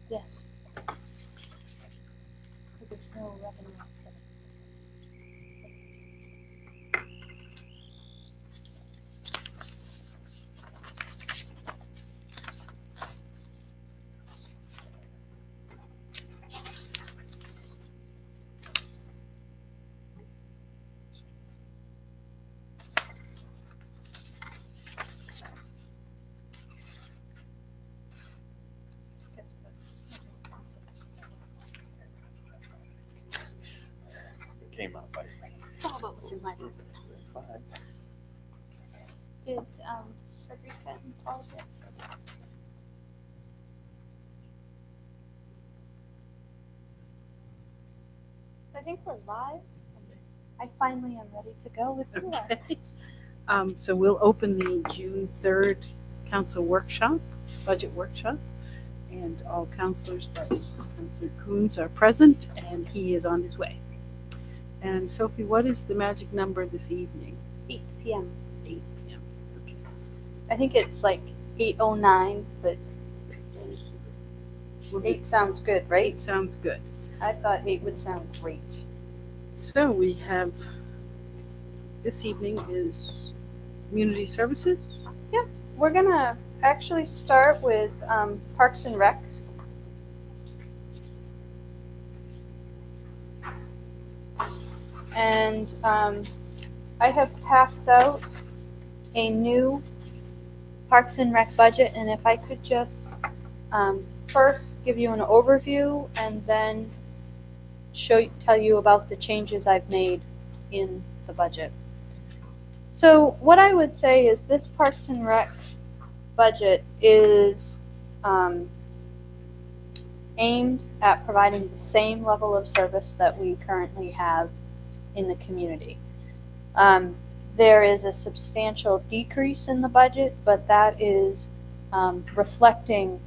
Yes. Because there's no revenue offset. Yes, but It came out like it's all about what's in my book. it's fine. Did Frederica and Paul get? So I think we're live. I finally am ready to go with you. Okay. So we'll open the June 3rd council workshop, budget workshop, and all councilors but Councilor Coons are present, and he is on his way. And Sophie, what is the magic number this evening? 8 p.m. 8 p.m. Okay. I think it's like 8:09, but 8 sounds good, right? 8 sounds good. I thought 8 would sound great. So we have, this evening is community services. We're gonna actually start with Parks and Rec. And I have passed out a new Parks and Rec budget, and if I could just first give you an overview and then tell you about the changes I've made in the budget. So what I would say is this Parks and Rec budget is aimed at providing the same level of service that we currently have in the community. There is a substantial decrease in the budget, but that is reflecting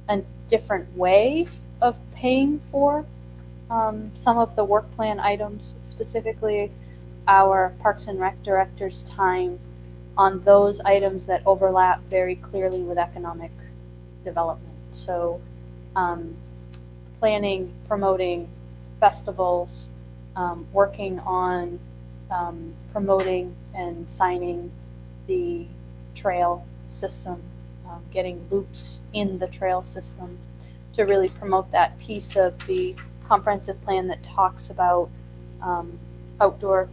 a different way of paying for some of the work plan items, specifically our Parks and Rec director's time on those items that overlap very clearly with economic development. So planning, promoting festivals, working on promoting and signing the trail system, getting loops in the trail system to really promote that piece of the comprehensive plan that talks about outdoor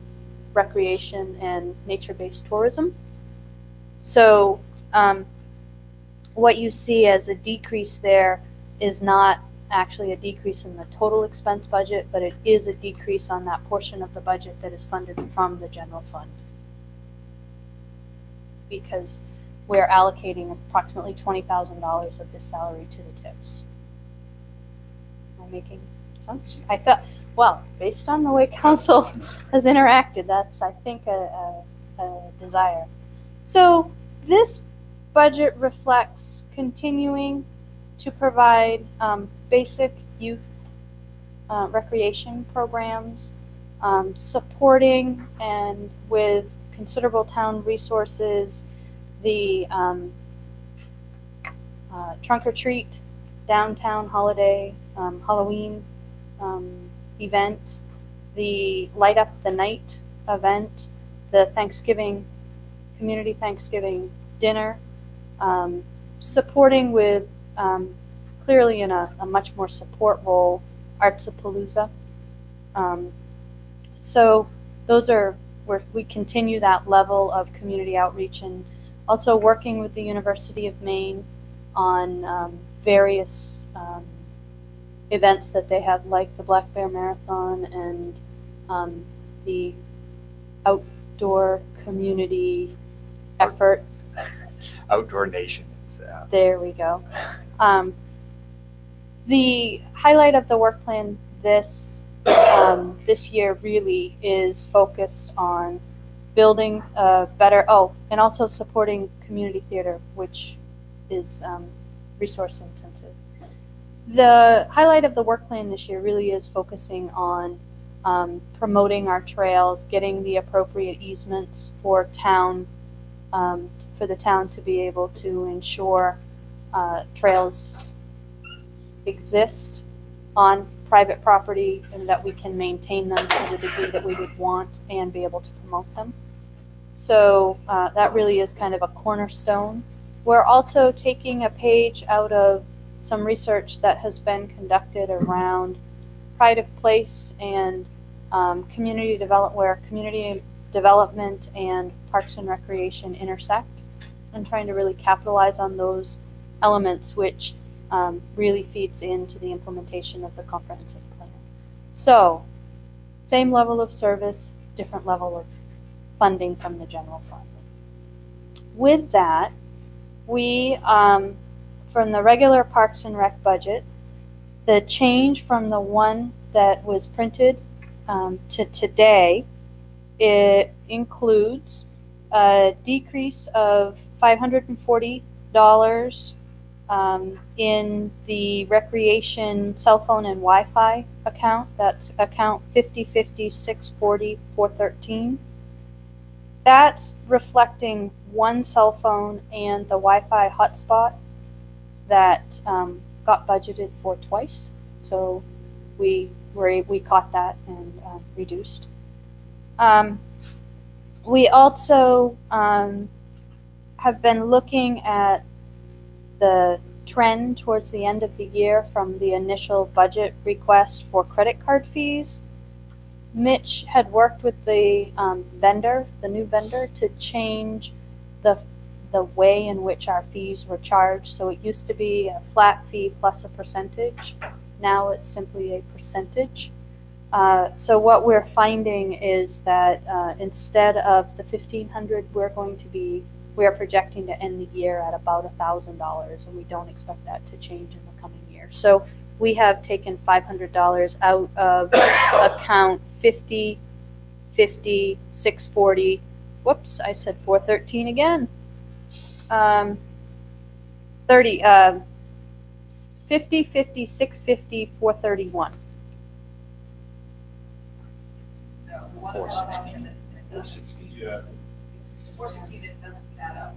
recreation and nature-based tourism. So what you see as a decrease there is not actually a decrease in the total expense budget, but it is a decrease on that portion of the budget that is funded from the general fund. Because we're allocating approximately $20,000 of this salary to the tips. Am I making sense? I thought, well, based on the way council has interacted, that's, I think, a desire. So this budget reflects continuing to provide basic youth recreation programs, supporting and with considerable town resources the trunk or treat, downtown holiday, Halloween event, the Light Up the Night event, the Thanksgiving, community Thanksgiving dinner, supporting with clearly in a much more support role, Arts-a-Palooza. So those are where we continue that level of community outreach, and also working with the University of Maine on various events that they have, like the Black Bear Marathon and the outdoor community effort. Outdoor Nation. There we go. The highlight of the work plan this year really is focused on building a better, and also supporting community theater, which is resource intensive. The highlight of the work plan this year really is focusing on promoting our trails, getting the appropriate easements for the town to be able to ensure trails exist on private property and that we can maintain them to the degree that we would want and be able to promote them. So that really is kind of a cornerstone. We're also taking a page out of some research that has been conducted around pride of place and community development, where community development and parks and recreation intersect, and trying to really capitalize on those elements, which really feeds into the implementation of the comprehensive plan. So, same level of service, different level of funding from the general fund. With that, we, from the regular Parks and Rec budget, the change from the one that was printed to today, it includes a decrease of $540 in the recreation cell phone and Wi-Fi account. That's account 5050-640-413. That's reflecting one cell phone and the Wi-Fi hotspot that got budgeted for twice. So we caught that and reduced. We also have been looking at the trend towards the end of the year from the initial budget request for credit card fees. Mitch had worked with the new vendor, to change the way in which our fees were charged. So it used to be a flat fee plus a percentage. Now it's simply a percentage. So what we're finding is that instead of the $1,500, we are projecting to end the year at about $1,000, and we don't expect that to change in the coming year. So we have taken $500 out of account 50/50/640. Whoops, I said 413 again. 50/50/650-431. No, the one 416. above that 416. isn't, 416, it doesn't add up.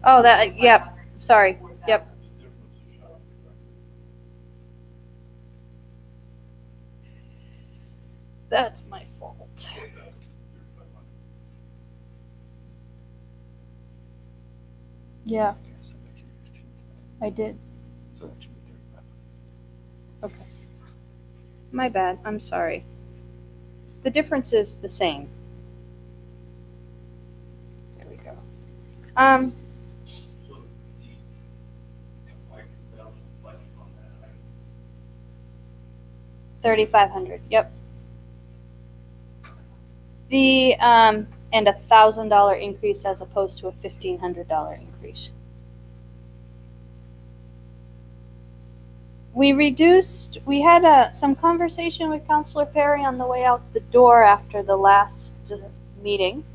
Oh, that, yep, sorry, yep. That's my fault. Yeah, I did. So that should be 35. Okay. My bad, I'm sorry. The difference is the same. There we go. So the like 2,000 budget on that, like 3,500, yep. The, and $1,000 increase as opposed to a $1,500 increase. We had some conversation with Councilor Perry on the way out the door after the last meeting,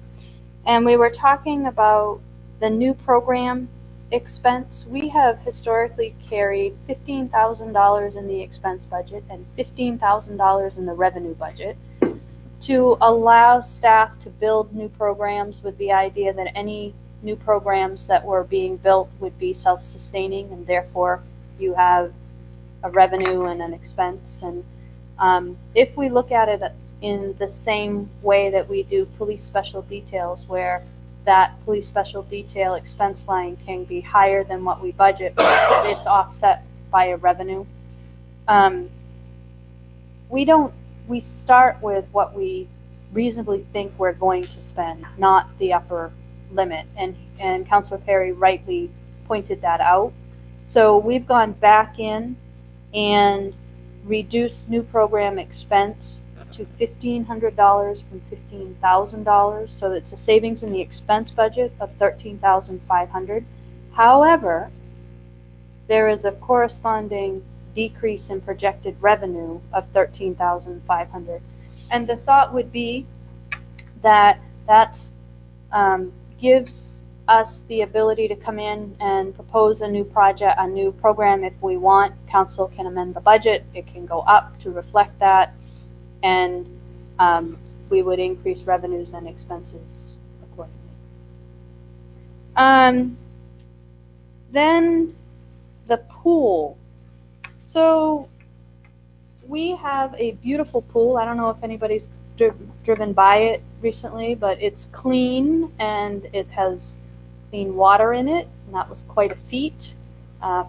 and we were talking about the new program expense. We have historically carried $15,000 in the expense budget and $15,000 in the revenue budget to allow staff to build new programs, with the idea that any new programs that were being built would be self-sustaining, and therefore you have a revenue and an expense. And if we look at it in the same way that we do police special details, where that police special detail expense line can be higher than what we budget, but it's offset by a revenue. We start with what we reasonably think we're going to spend, not the upper limit. And Councilor Perry rightly pointed that out. So we've gone back in and reduced new program expense to $1,500 from $15,000. So it's a savings in the expense budget of $13,500. However, there is a corresponding decrease in projected revenue of $13,500. And the thought would be that that's gives us the ability to come in and propose a new project, a new program if we want. Council can amend the budget, it can go up to reflect that, and we would increase revenues and expenses accordingly. Then the pool. So we have a beautiful pool. I don't know if anybody's driven by it recently, but it's clean and it has clean water in it, and that was quite a feat.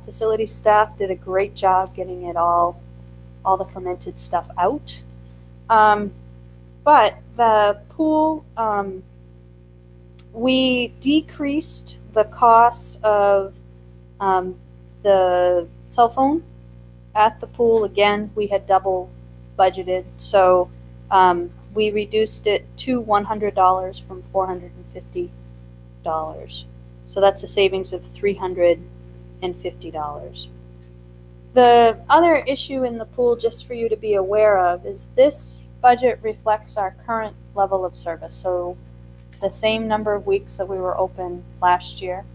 Facility staff did a great job getting it all the fermented stuff out. But the pool, we decreased the cost of the cell phone at the pool. Again, we had double budgeted, so we reduced it to $100 from $450. So that's a savings of $350. The other issue in the pool, just for you to be aware of, is this budget reflects our current level of service. So the same number of weeks that we were open last year.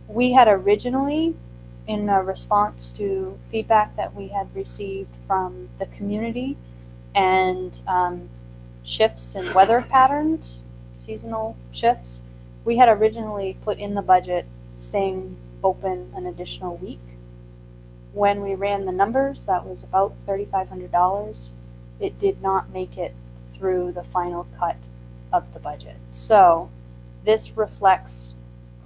We had originally, in a response to feedback that we had received from the community and shifts in weather patterns, seasonal shifts, we had originally put in the budget staying open an additional week. When we ran the numbers, that was about $3,500. It did not make it through the final cut of the budget. So this reflects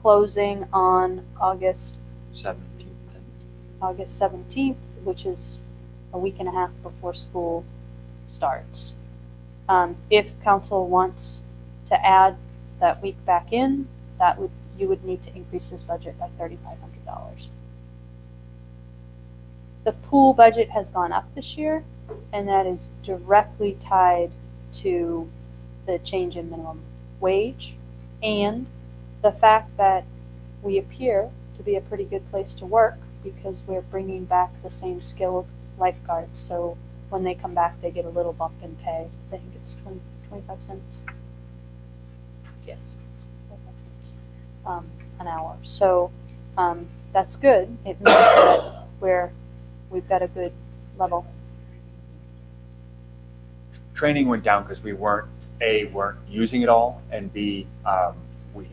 closing on August 17th, which is a week and a half before school starts. If council wants to add that week back in, you would need to increase this budget by $3,500. The pool budget has gone up this year, and that is directly tied to the change in minimum wage and the fact that we appear to be a pretty good place to work because we're bringing back the same skilled lifeguards. So when they come back, they get a little bump in pay. I think it's 25 cents. Yes, 25 cents an hour. So that's good. It means that we've got a good level. Training went down because we weren't using it all, and B, we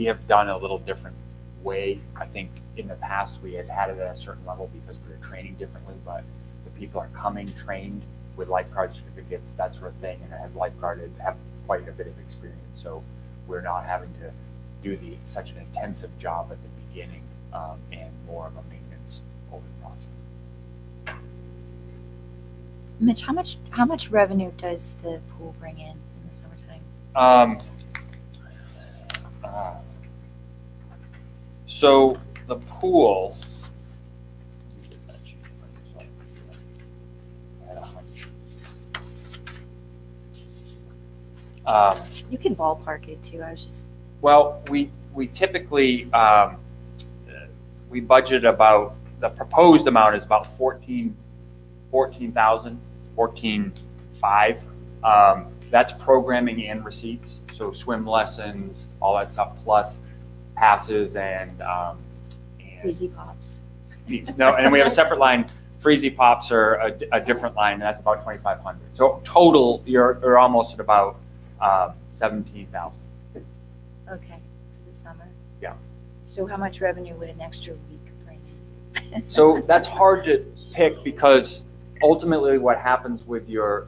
have done a little different way. I think in the past we had it at a certain level because we were training differently, but the people are coming trained with lifeguard certificates, that sort of thing, and have lifeguarded, have quite a bit of experience. So we're not having to do such an intensive job at the beginning and more of a maintenance over the process. Mitch, how much revenue does the pool bring in the summertime? So the pool. You can ballpark it too. I was just Well, we typically we budget about, the proposed amount is about 14,500. That's programming and receipts, so swim lessons, all that stuff, plus passes and Easy Pops. no, and we have a separate line. Freezy Pops are a different line, and that's about 2,500. So total, you're almost at about 17,000. Okay, for the summer. Yeah. So how much revenue would an extra week bring in? So that's hard to pick because ultimately what happens with your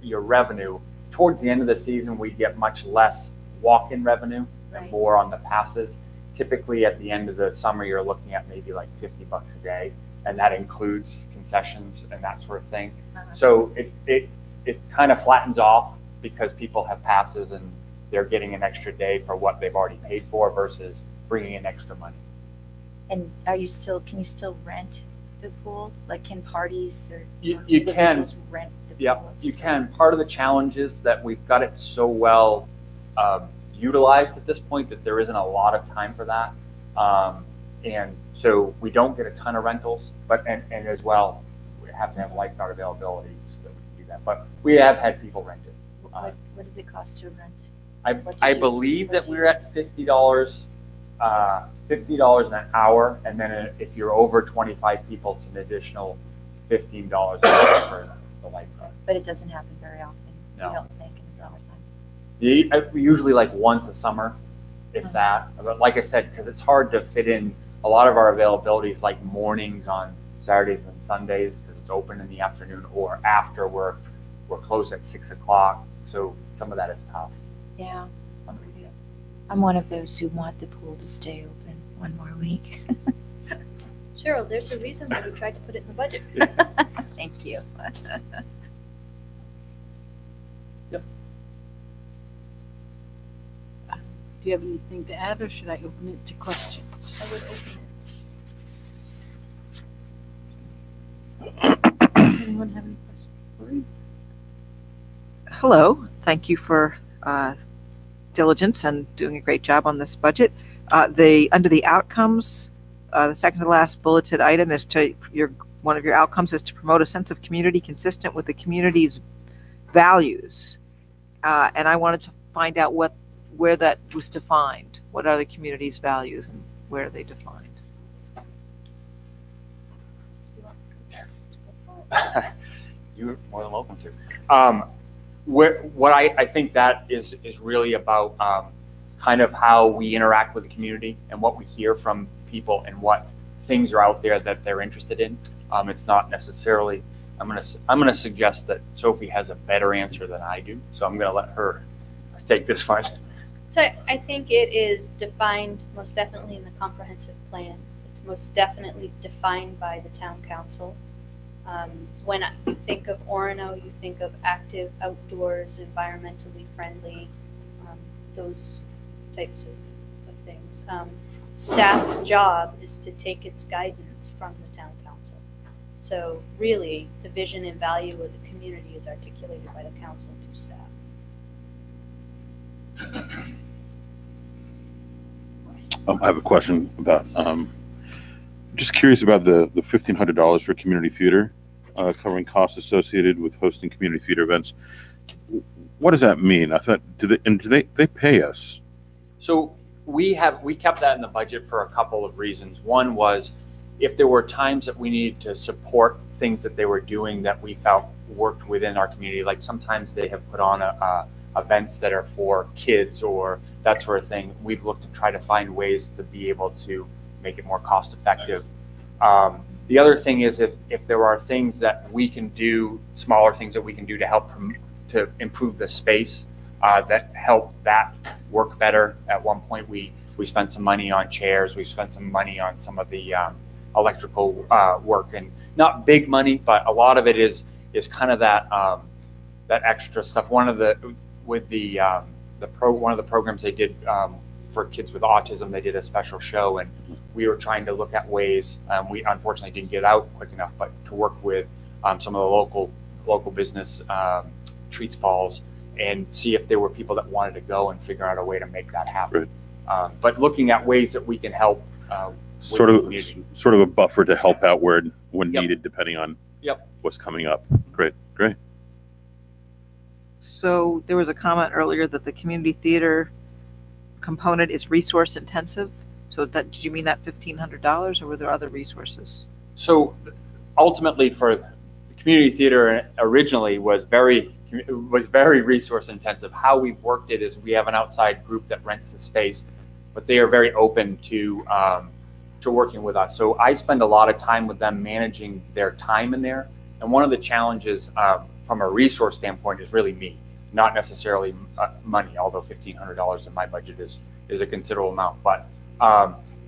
revenue, towards the end of the season, we get much less walk-in revenue and Right. more on the passes. Typically at the end of the summer, you're looking at maybe like $50 a day, and that includes concessions and that sort of thing. Uh-huh. So it kind of flattens off because people have passes and they're getting an extra day for what they've already paid for versus bringing in extra money. And can you still rent the pool? Like, can parties or You individuals can. rent the Yeah, pool? you can. Part of the challenge is that we've got it so well utilized at this point that there isn't a lot of time for that. And so we don't get a ton of rentals, and as well, we have to have lifeguard availability so that we can do that. But we have had people rent it. What does it cost to rent? I believe that we're at $50 an hour, and then if you're over 25 people, it's an additional $15 for the lifeguard. But it doesn't happen very often. No. You don't think in the summertime? Usually like once a summer, if that. But like I said, because it's hard to fit in a lot of our availability is like mornings on Saturdays and Sundays because it's open in the afternoon, or after we're closed at 6 o'clock. So some of that is tough. Yeah. I'm one of those who want the pool to stay open one more week. Cheryl, there's a reason why we tried to put it in the budget. Thank you. Do you have anything to add, or should I open it to questions? I would open Anyone have any questions for you? Hello. Thank you for diligence and doing a great job on this budget. Under the outcomes, the second to last bulleted item is one of your outcomes is to promote a sense of community consistent with the community's values. And I wanted to find out where that was defined. What are the community's values and where are they defined? You're more than welcome to. What I think that is really about kind of how we interact with the community and what we hear from people and what things are out there that they're interested in. It's not necessarily. I'm gonna suggest that Sophie has a better answer than I do, so I'm gonna let her take this one. So I think it is defined most definitely in the comprehensive plan. It's most definitely defined by the town council. When you think of Orono, you think of active, outdoors, environmentally friendly, those types of things. Staff's job is to take its guidance from the town council. So really, the vision and value of the community is articulated by the council to staff. I have a question about, just curious about the $1,500 for community theater, covering costs associated with hosting community theater events. What does that mean? I thought, do they pay us? So we kept that in the budget for a couple of reasons. One was if there were times that we needed to support things that they were doing that we felt worked within our community, like sometimes they have put on events that are for kids or that sort of thing. We've looked to try to find ways to be able to make it more cost effective. The other thing is if there are things that we can do, smaller things that we can do to help to improve the space that help that work better. At one point we spent some money on chairs, we spent some money on some of the electrical work, and not big money, but a lot of it is kind of that extra stuff. One of the programs they did for kids with autism, they did a special show, and we were trying to look at ways. We unfortunately didn't get out quick enough, but to work with some of the local business, Treats Falls, and see if there were people that wanted to go and figure out a way to make that happen. Right. But looking at ways that we can help. Sort of a buffer to help out when Yep. needed, depending on Yep. what's coming up. Great. So there was a comment earlier that the community theater component is resource intensive. So did you mean that $1,500 or were there other resources? So ultimately, for the community theater originally was very resource intensive. How we've worked it is we have an outside group that rents the space, but they are very open to working with us. So I spend a lot of time with them managing their time in there. And one of the challenges from a resource standpoint is really me, not necessarily money, although $1,500 in my budget is a considerable amount. But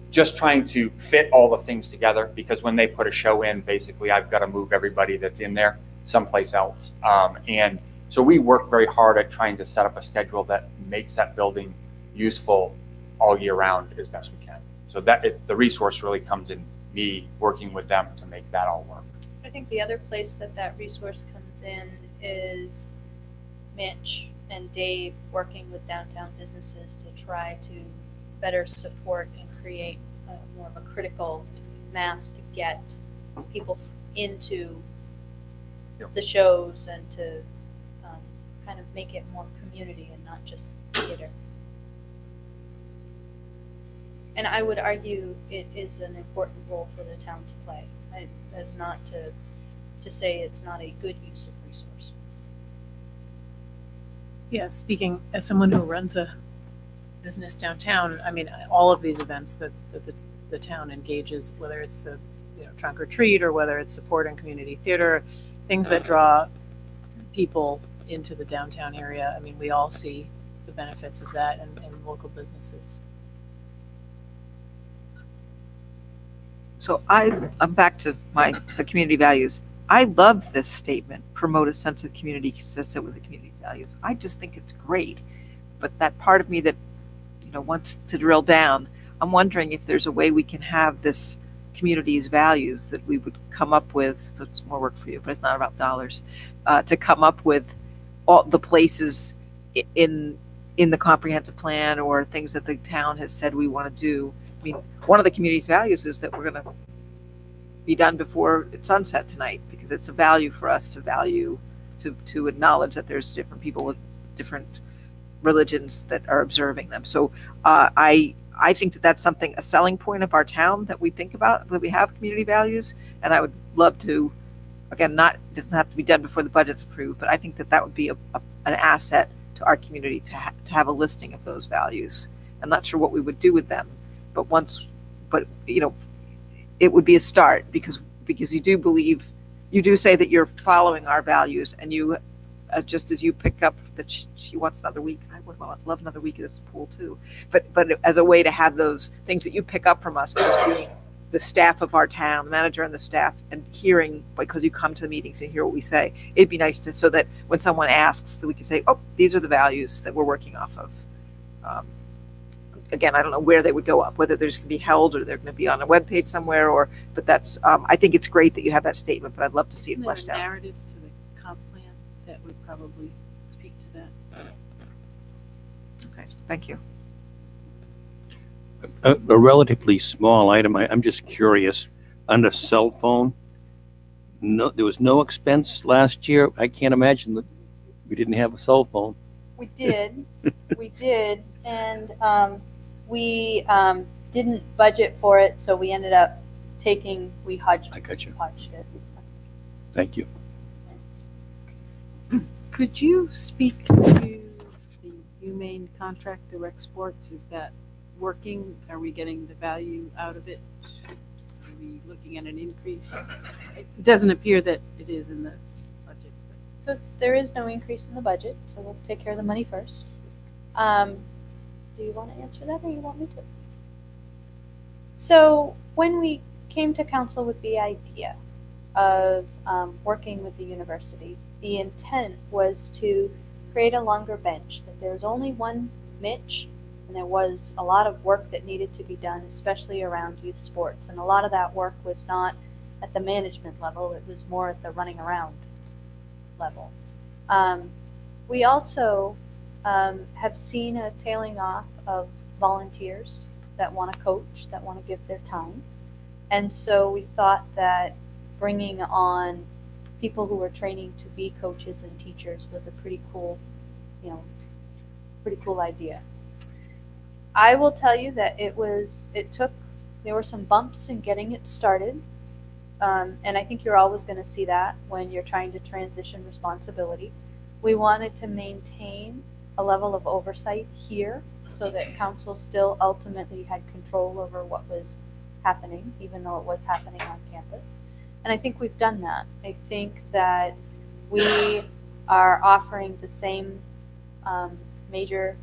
just trying to fit all the things together, because when they put a show in, basically I've got to move everybody that's in there someplace else. And so we work very hard at trying to set up a schedule that makes that building useful all year round as best we can. So the resource really comes in me working with them to make that all work. I think the other place that resource comes in is Mitch and Dave working with downtown businesses to try to better support and create more of a critical mass to get people into the shows and to kind of make it more community and not just theater. And I would argue it is an important role for the town to play. That's not to say it's not a good use of resource. Yeah, speaking as someone who runs a business downtown, I mean, all of these events that the the town engages, whether it's the trunk or treat or whether it's supporting community theater, things that draw people into the downtown area. I mean, we all see the benefits of that in local businesses. So I'm back to the community values. I love this statement, promote a sense of community consistent with the community's values. I just think it's great. But that part of me that, wants to drill down, I'm wondering if there's a way we can have this community's values that we would come up with, so it's more work for you, but it's not about dollars, to come up with all the places in the comprehensive plan or things that the town has said we want to do. I mean, one of the community's values is that we're going to be done before it's sunset tonight, because it's a value for us to acknowledge that there's different people with different religions that are observing them. So I think that that's something, a selling point of our town that we think about, that we have community values. And I would love to, again, it doesn't have to be done before the budget's approved, but I think that would be an asset to our community to have a listing of those values. I'm not sure what we would do with them, but it would be a start, because you do say that you're following our values, and you, just as you pick up that she wants another week, I would love another week at this pool too. But as a way to have those things that you pick up from us as being the staff of our town, the manager and the staff, and hearing, because you come to the meetings and hear what we say, it'd be nice so that when someone asks, that we can say, oh, these are the values that we're working off of. Again, I don't know where they would go up, whether they're just going to be held or they're going to be on a webpage somewhere, but that's, I think it's great that you have that statement, but I'd love to see it fleshed out. Narrative to the comp plan that would probably speak to that. Okay, thank you. A relatively small item. I'm just curious. Under cell phone, there was no expense last year. I can't imagine that we didn't have a cell phone. We did, and we didn't budget for it, so we ended up we hudged I got you. it. Thank you. Could you speak to the humane contract, direct sports? Is that working? Are we getting the value out of it? Are we looking at an increase? It doesn't appear that it is in the budget. So there is no increase in the budget, so we'll take care of the money first. Do you want to answer that, or you want me to? So when we came to council with the idea of working with the university, the intent was to create a longer bench, that there was only one Mitch, and there was a lot of work that needed to be done, especially around youth sports. And a lot of that work was not at the management level, it was more at the running around level. We also have seen a tailing off of volunteers that want to coach, that want to give their time. And so we thought that bringing on people who were training to be coaches and teachers was a pretty cool idea. I will tell you that there were some bumps in getting it started. And I think you're always going to see that when you're trying to transition responsibility. We wanted to maintain a level of oversight here so that council still ultimately had control over what was happening, even though it was happening on campus. And I think we've done that. I think that we are offering the same major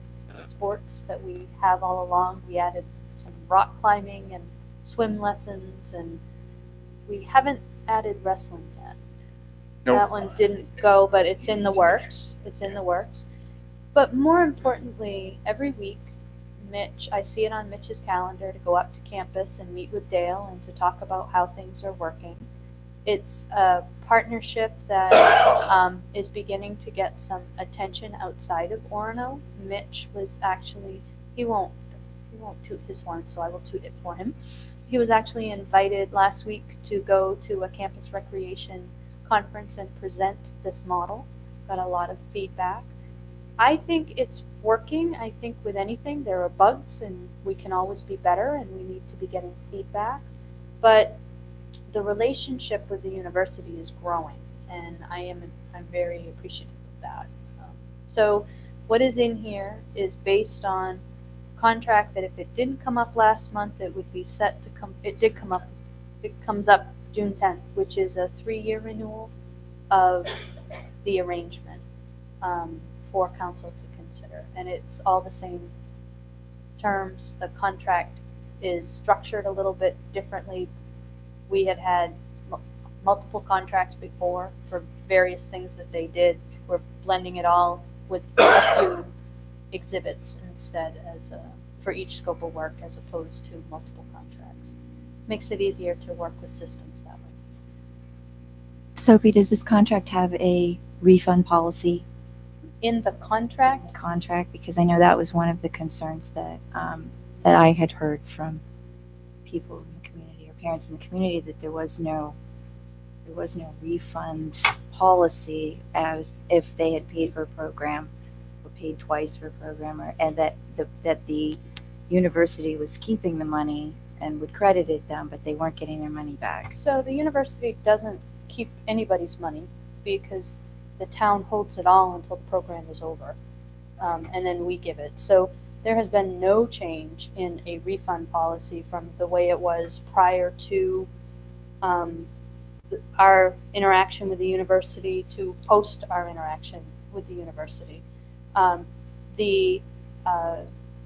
sports that we have all along. We added some rock climbing and swim lessons, and we haven't added wrestling yet. Nope. That one didn't go, but it's in the works. But more importantly, every week, I see it on Mitch's calendar to go up to campus and meet with Dale and to talk about how things are working. It's a partnership that is beginning to get some attention outside of Orono. Mitch was actually, he won't toot his horn, so I will toot it for him. He was actually invited last week to go to a campus recreation conference and present this model. Got a lot of feedback. I think it's working. I think with anything, there are bugs and we can always be better and we need to be getting feedback. But the relationship with the university is growing, and I'm very appreciative of that. So what is in here is based on contract that if it didn't come up last month, it would be set to come, it did come up, it comes up June 10th, which is a 3-year renewal of the arrangement for council to consider. And it's all the same terms. The contract is structured a little bit differently. We had multiple contracts before for various things that they did. We're blending it all with a few exhibits instead for each scope of work as opposed to multiple contracts. Makes it easier to work with systems that way. Sophie, does this contract have a refund policy In the contract, Because I know that was one of the concerns that that I had heard from people in the community or parents in the community, that there was no refund policy as if they had paid for a program or paid twice for a program, and that the university was keeping the money and would credit it them, but they weren't getting their money back. so the university doesn't keep anybody's money because the town holds it all until the program is over, and then we give it. So there has been no change in a refund policy from the way it was prior to our interaction with the university to post our interaction with the university. The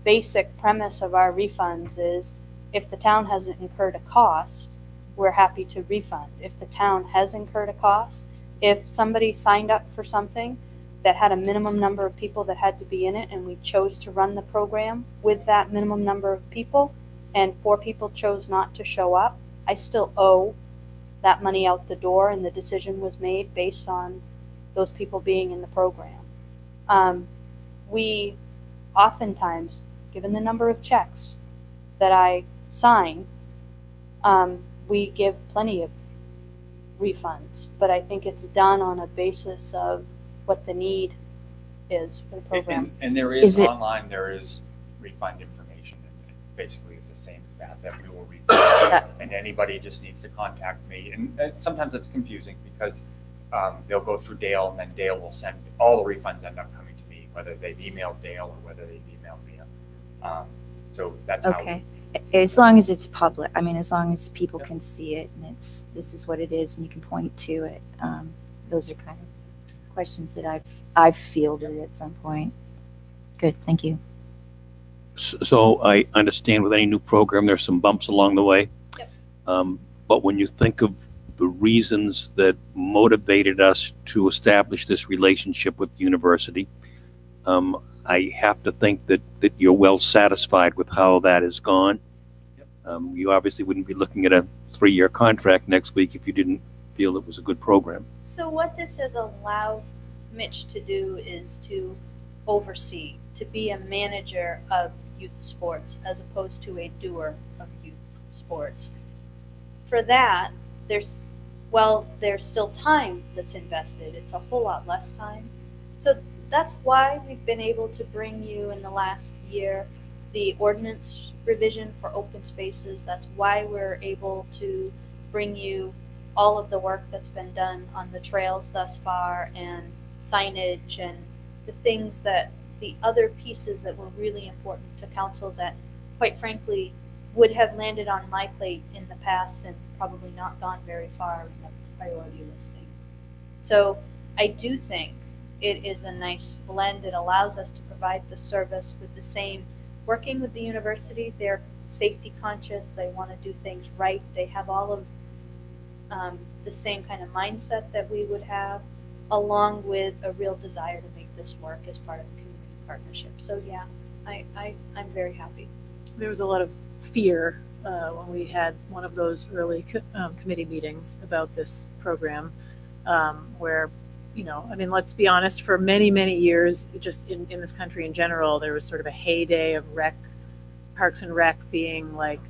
basic premise of our refunds is if the town hasn't incurred a cost, we're happy to refund. If the town has incurred a cost, if somebody signed up for something that had a minimum number of people that had to be in it and we chose to run the program with that minimum number of people and 4 people chose not to show up, I still owe that money out the door, and the decision was made based on those people being in the program. We oftentimes, given the number of checks that I sign, we give plenty of refunds, but I think it's done on a basis of what the need is for the program. And there Is is it- online, there is refund information, and it basically is the same as that we will refund. And anybody just needs to contact me, and sometimes it's confusing because they'll go through Dale, and then Dale will send, all the refunds end up coming to me, whether they've emailed Dale or whether they've emailed me. So that's how. Okay. As long as it's public, I mean, as long as people Yep. can see it and this is what it is and you can point to it. Those are kind of questions that I've fielded at some point. Good, thank you. So I understand with any new program, there's some bumps along the way. Yep. But when you think of the reasons that motivated us to establish this relationship with the university, I have to think that you're well satisfied with how that has gone. Yep. You obviously wouldn't be looking at a 3-year contract next week if you didn't feel it was a good program. So what this has allowed Mitch to do is to oversee, to be a manager of youth sports as opposed to a doer of youth sports. For that, there's still time that's invested. It's a whole lot less time. So that's why we've been able to bring you in the last year the ordinance revision for open spaces. That's why we're able to bring you all of the work that's been done on the trails thus far and signage and the things that the other pieces that were really important to council that quite frankly would have landed on my plate in the past and probably not gone very far in the priority listing. So I do think it is a nice blend. It allows us to provide the service with the same, working with the university, they're safety conscious, they want to do things right, they have all of the same kind of mindset that we would have, along with a real desire to make this work as part of a community partnership. So yeah, I'm very happy. There was a lot of fear when we had one of those early committee meetings about this program, where, you know, I mean, let's be honest, for many, many years, just in this country in general, there was sort of a heyday of Parks and Rec being like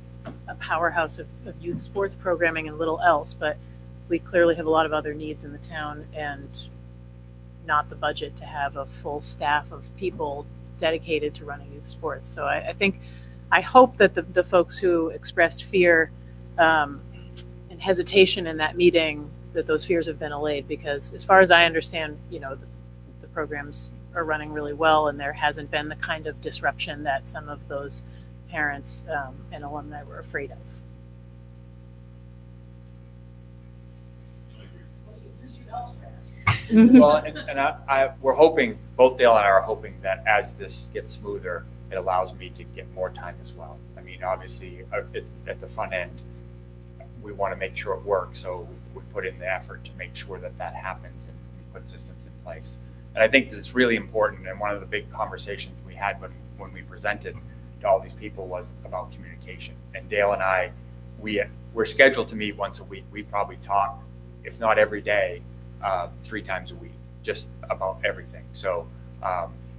a powerhouse of youth sports programming and little else, but we clearly have a lot of other needs in the town and not the budget to have a full staff of people dedicated to running youth sports. So I hope that the folks who expressed fear and hesitation in that meeting, that those fears have been allayed, because as far as I understand, you know, the program's are running really well, and there hasn't been the kind of disruption that some of those parents and alumni were afraid of. Well, and we're hoping, both Dale and I are hoping that as this gets smoother, it allows me to get more time as well. I mean, obviously, at the front end, we want to make sure it works, so we put in the effort to make sure that that happens and we put systems in place. And I think that it's really important, and one of the big conversations we had when we presented to all these people was about communication. And Dale and I, we're scheduled to meet once a week. We probably talk, if not every day, 3 times a week, just about everything. So,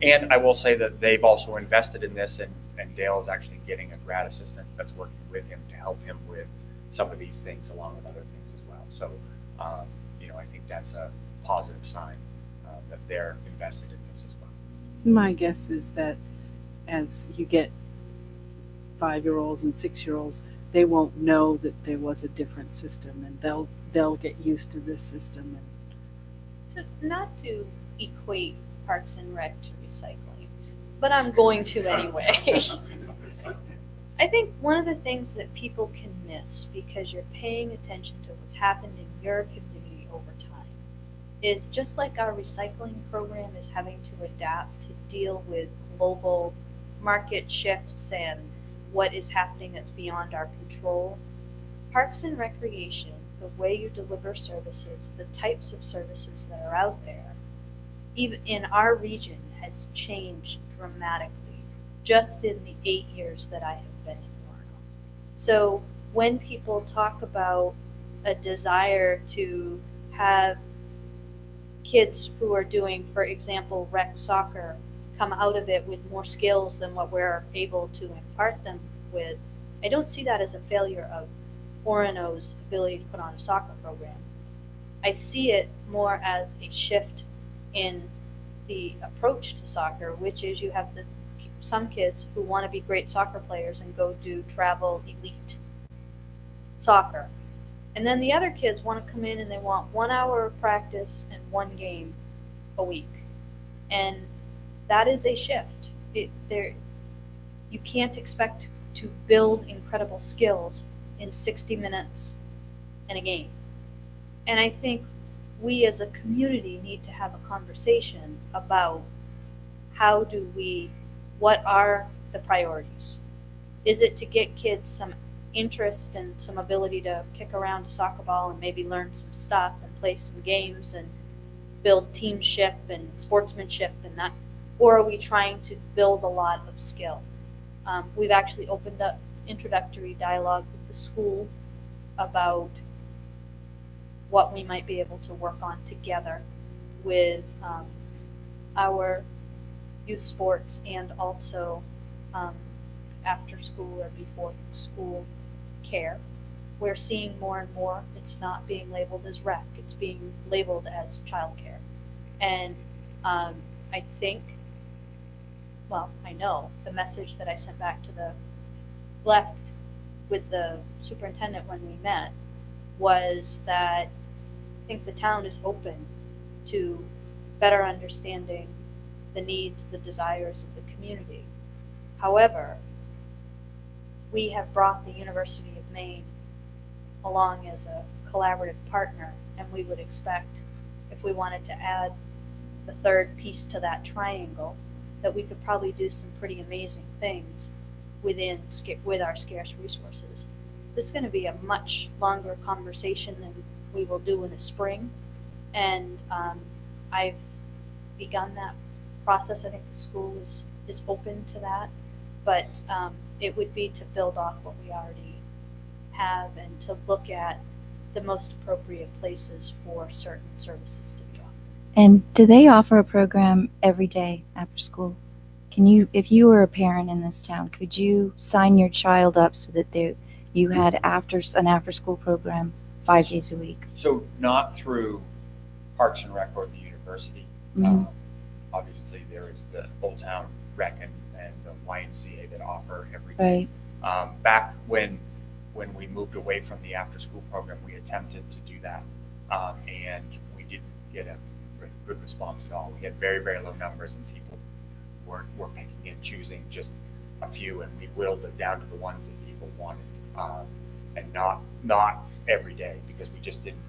and I will say that they've also invested in this, and Dale is actually getting a grad assistant that's working with him to help him with some of these things along with other things as well. So, I think that's a positive sign that they're invested in this as well. My guess is that as you get 5-year-olds and 6-year-olds, they won't know that there was a different system, and they'll get used to this system. So not to equate Parks and Rec to recycling, but I'm going to anyway. I think one of the things that people can miss because you're paying attention to what's happened in your community over time is just like our recycling program is having to adapt to deal with global market shifts and what is happening that's beyond our control. Parks and Recreation, the way you deliver services, the types of services that are out there, even in our region, has changed dramatically just in the 8 years that I have been in Orono. So when people talk about a desire to have kids who are doing, for example, rec soccer, come out of it with more skills than what we're able to impart them with, I don't see that as a failure of Orono's ability to put on a soccer program. I see it more as a shift in the approach to soccer, which is you have some kids who want to be great soccer players and go do travel elite soccer. And then the other kids want to come in and they want 1 hour of practice and 1 game a week. And that is a shift. You can't expect to build incredible skills in 60 minutes in a game. And I think we as a community need to have a conversation about what are the priorities? Is it to get kids some interest and some ability to kick around a soccer ball and maybe learn some stuff and play some games and build teamship and sportsmanship and that? Or are we trying to build a lot of skill? We've actually opened up introductory dialogue with the school about what we might be able to work on together with our youth sports and also after school or before school care. We're seeing more and more it's not being labeled as rec, it's being labeled as childcare. And I think, well, I know the message that I sent back to the left with the superintendent when we met was that I think the town is open to better understanding the needs, the desires of the community. However, we have brought the University of Maine along as a collaborative partner, and we would expect if we wanted to add the third piece to that triangle, that we could probably do some pretty amazing things with our scarce resources. This is going to be a much longer conversation than we will do in the spring, and I've begun that process. I think the school is open to that, but it would be to build off what we already have and to look at the most appropriate places for certain services to be offered. And do they offer a program every day after school? Can you, if you were a parent in this town, could you sign your child up so that you had an after-school program 5 days a week? So not through Parks and Rec or the university. Mhm. Obviously, there is the Old Town Rec and the YMCA that offer every day. Right. Back when we moved away from the after-school program, we attempted to do that, and we didn't get a good response at all. We had very, very low numbers, and people were picking and choosing just a few, and we whittled it down to the ones that people wanted, and not every day, because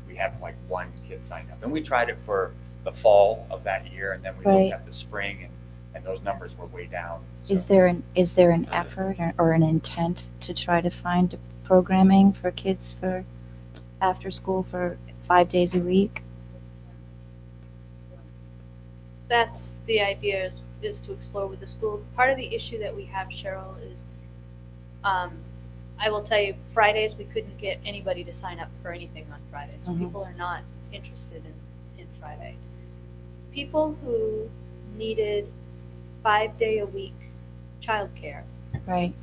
we had like one kid sign up, and we tried it for the fall of that year, and then we Right. looked at the spring, and those numbers were way down. Is So- there an effort or an intent to try to find programming for kids for after school for 5 days a week? That's the idea, is to explore with the school. Part of the issue that we have, Cheryl, is I will tell you, Fridays we couldn't get anybody to sign up for anything on Fridays. Mhm. People are not interested in Friday. People who needed 5-day a week childcare Right.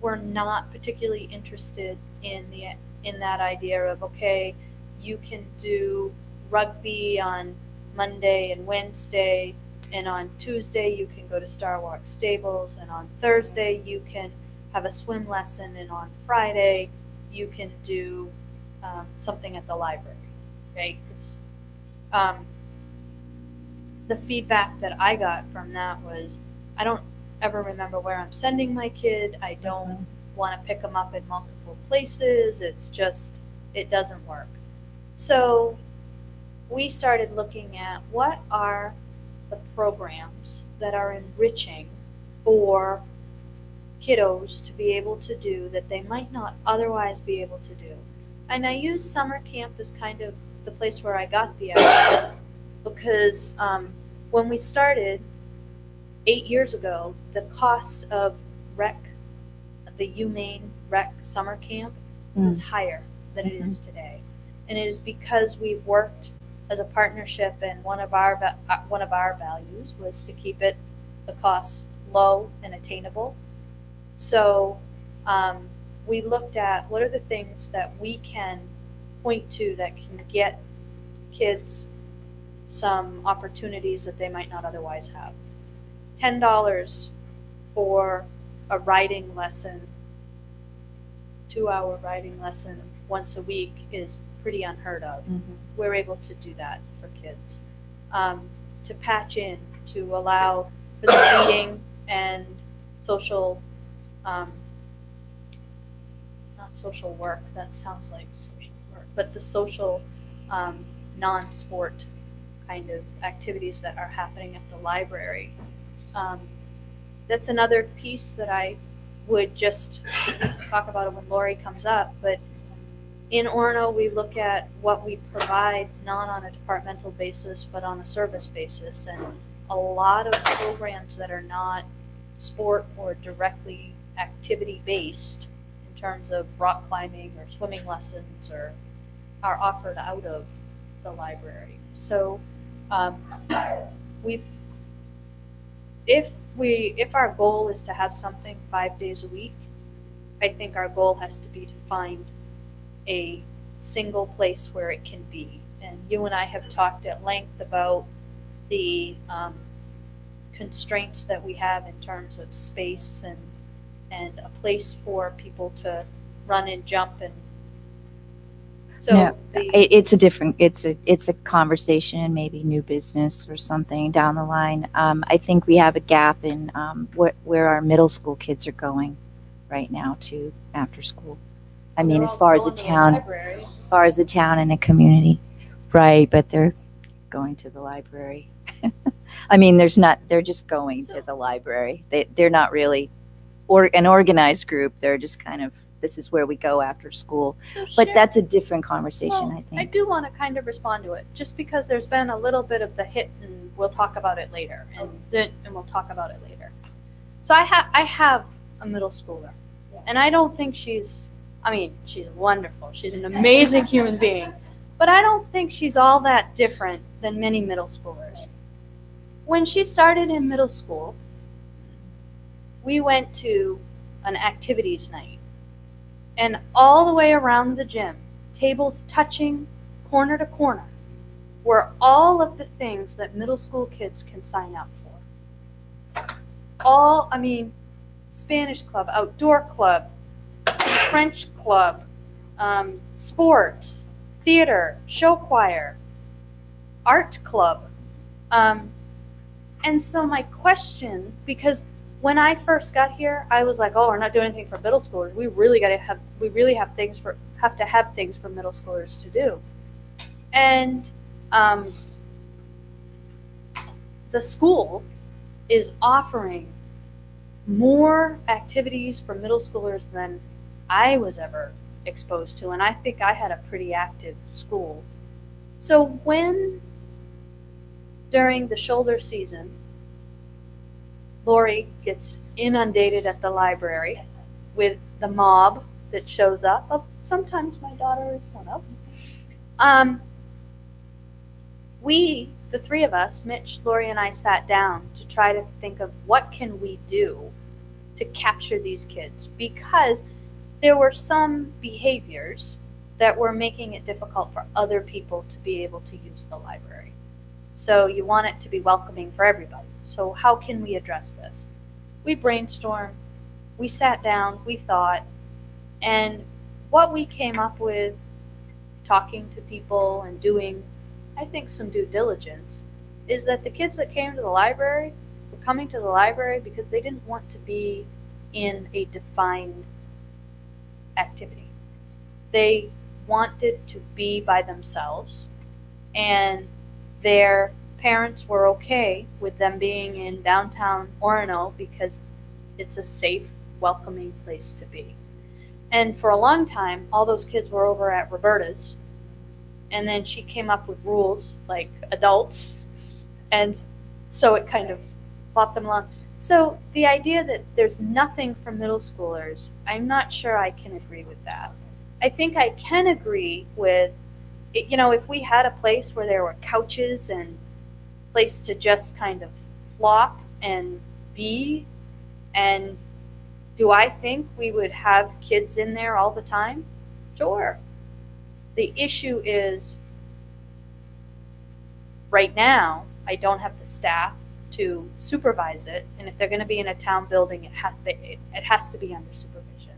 were not particularly interested in that idea of, okay, you can do rugby on Monday and Wednesday, and on Tuesday you can go to Star Walk Stables, and on Thursday you can have a swim lesson, and on Friday you can do something at the library, right? 'Cause, the feedback that I got from that was, I don't ever remember where I'm sending my kid. I don't want to pick them up in multiple places. It's just, it doesn't work. So we started looking at what are the programs that are enriching for kiddos to be able to do that they might not otherwise be able to do. And I use summer camp as kind of the place where I got the idea, because when we started 8 years ago, the cost of the UMaine rec summer camp was higher than it is today. And it is because we've worked as a partnership, and one of our values was to keep the costs low and attainable. So we looked at what are the things that we can point to that can get kids some opportunities that they might not otherwise have. $10 for a riding lesson, 2-hour riding lesson once a week is pretty unheard of. We're able to do that for kids. To patch in, to allow for the reading and social, not social work, that sounds like social work, but the social non-sport kind of activities that are happening at the library. That's another piece that I would just talk about it when Lori comes up, but in Orono, we look at what we provide, not on a departmental basis, but on a service basis. And a lot of programs that are not sport or directly activity-based, in terms of rock climbing or swimming lessons, are offered out of the library. So if our goal is to have something 5 days a week, I think our goal has to be to find a single place where it can be. And you and I have talked at length about the constraints that we have in terms of space and a place for people to run and jump. And so No, it's a conversation, and maybe new business or something down the line. I think we have a gap in where our middle school kids are going right now to after school. I mean, as far as the town and the community, right? But they're going to the library. I mean, they're just going to the library. They're not really an organized group. They're just kind of, this is where we go after school. But that's a different conversation, Well, I think. I do want to kind of respond to it, just because there's been a little bit of the hit, and we'll talk about it later, and we'll talk about it later. So I have a middle schooler, and I don't think she's wonderful. She's an amazing human being, but I don't think she's all that different than many middle schoolers. When she started in middle school, we went to an activities night, and all the way around the gym, tables touching corner to corner, were all of the things that middle school kids can sign up for. Spanish club, outdoor club, French club, sports, theater, show choir, art club. And so my question, because when I first got here, I was like, "Oh, we're not doing anything for middle schoolers. We really have to have things for middle schoolers to do." And the school is offering more activities for middle schoolers than I was ever exposed to, and I think I had a pretty active school. So when during the shoulder season, Lori gets inundated at the library with the mob that shows up. Oh, sometimes my daughter is one of them. The three of us, Mitch, Lori, and I sat down to try to think of what can we do to capture these kids, because there were some behaviors that were making it difficult for other people to be able to use the library. So you want it to be welcoming for everybody. So how can we address this? We brainstormed, we sat down, we thought, and what we came up with, talking to people and doing, I think, some due diligence, is that the kids that came to the library were coming to the library because they didn't want to be in a defined activity. They wanted to be by themselves, and their parents were okay with them being in downtown Orono because it's a safe, welcoming place to be. And for a long time, all those kids were over at Roberta's, and then she came up with rules like adults, and so it kind of brought them along. So the idea that there's nothing for middle schoolers, I'm not sure I can agree with that. I think I can agree with, if we had a place where there were couches and place to just kind of flop and be, and do I think we would have kids in there all the time? Sure. The issue is, right now, I don't have the staff to supervise it, and if they're going to be in a town building, it has to be under supervision.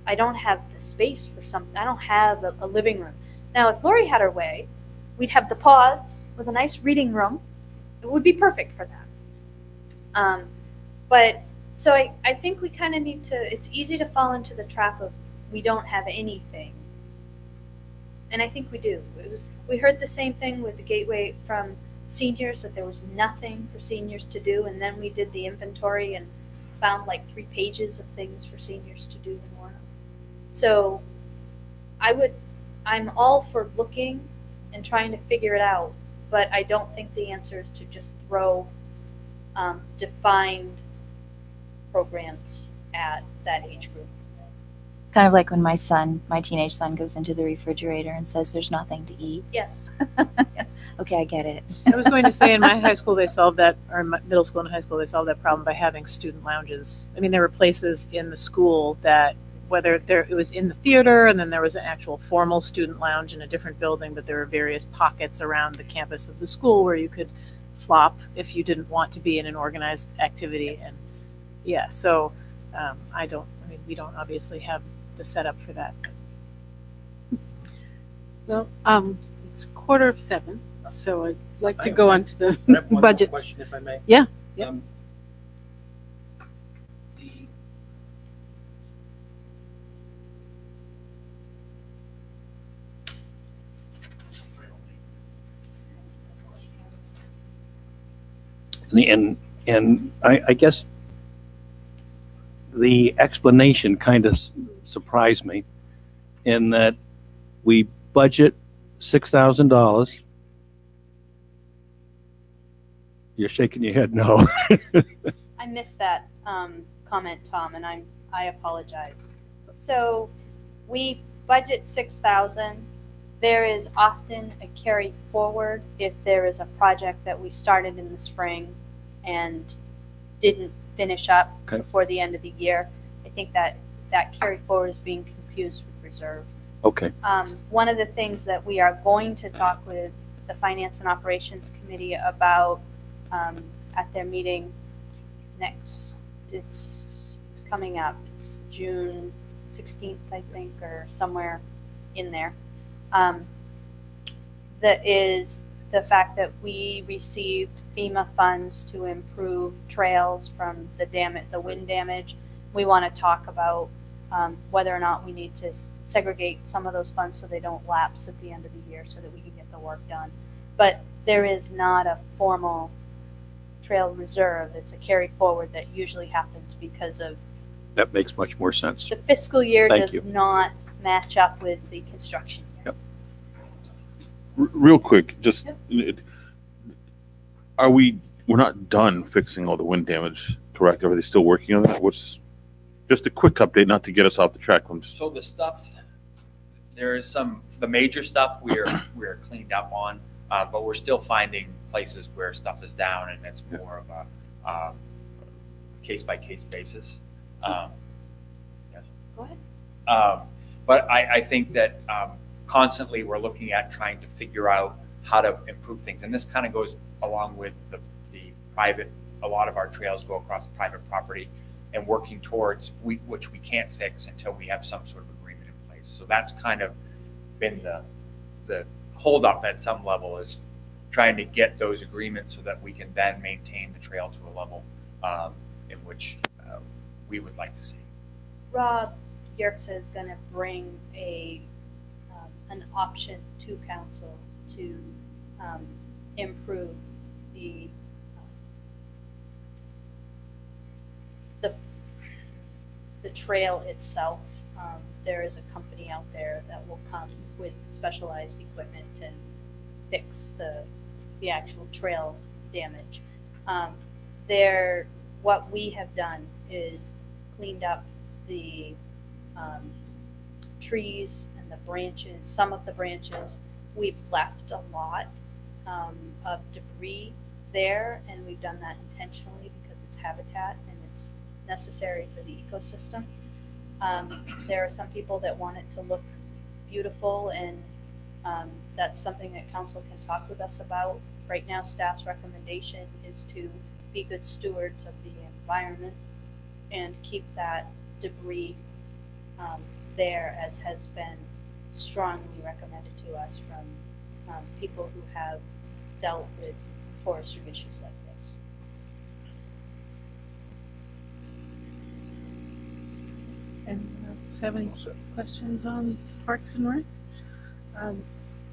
I don't have the space for something. I don't have a living room. Now, if Lori had her way, we'd have the pods with a nice reading room. It would be perfect for that. So I think we kind of need to, it's easy to fall into the trap of we don't have anything. And I think we do. We heard the same thing with the Gateway from seniors, that there was nothing for seniors to do, and then we did the inventory and found like 3 pages of things for seniors to do in Warren. So I'm all for looking and trying to figure it out, but I don't think the answer is to just throw defined programs at that age group. Kind of like when my teenage son goes into the refrigerator and says there's nothing to eat. Yes. Yes. Okay, I get it. I was going to say in my high school they solved that, or in my middle school and high school they solved that problem by having student lounges. I mean, there were places in the school that, whether it was in the theater and then there was an actual formal student lounge in a different building, but there were various pockets around the campus of the school where you could flop if you didn't want to be in an organized activity. And yeah, so we don't obviously have the setup for that. Well, it's 7:15, so I'd like to I- go on to the I have one more budgets. question, if I may. Yeah, yeah. The- And I guess the explanation kind of surprised me in that we budget $6,000. You're shaking your head no. I missed that comment, Tom, and I apologize. So we budget 6,000. There is often a carry forward if there is a project that we started in the spring and didn't finish up Okay. before the end of the year. I think that carry forward is being confused with reserve. Okay, One of the things that we are going to talk with the Finance and Operations Committee about at their meeting it's coming up. It's June 16th, I think, or somewhere in there. that is the fact that we received FEMA funds to improve trails from the wind damage. We want to talk about whether or not we need to segregate some of those funds so they don't lapse at the end of the year so that we can get the work done. But there is not a formal trail reserve. It's a carry forward that usually happens because of That makes much more sense. the fiscal year Thank does you. not match up with the construction year. Real quick, just, Yep. we're not done fixing all the wind damage, correct? Are they still working on that? Just a quick update, not to get us off the track. So the stuff, there is the major stuff we're cleaned up on, but we're still finding places where stuff is down, and it's more of a case by case basis. Yes. Go ahead. But I think that constantly we're looking at trying to figure out how to improve things, and this kind of goes along with the private. A lot of our trails go across private property, and working towards which we can't fix until we have some sort of agreement in place. So that's kind of been the holdup at some level, is trying to get those agreements so that we can then maintain the trail to a level in which we would like to see. Rob Yerkes is going to bring an option to council to improve the trail itself. There is a company out there that will come with specialized equipment and fix the actual trail damage. What we have done is cleaned up the trees and the branches, some of the branches. We've left a lot of debris there, and we've done that intentionally because it's habitat and it's necessary for the ecosystem. There are some people that want it to look beautiful, and that's something that council can talk with us about. Right now, staff's recommendation is to be good stewards of the environment and keep that debris there, as has been strongly recommended to us from people who have dealt with forestry issues like this. Anyone else have any questions on Parks and Rec?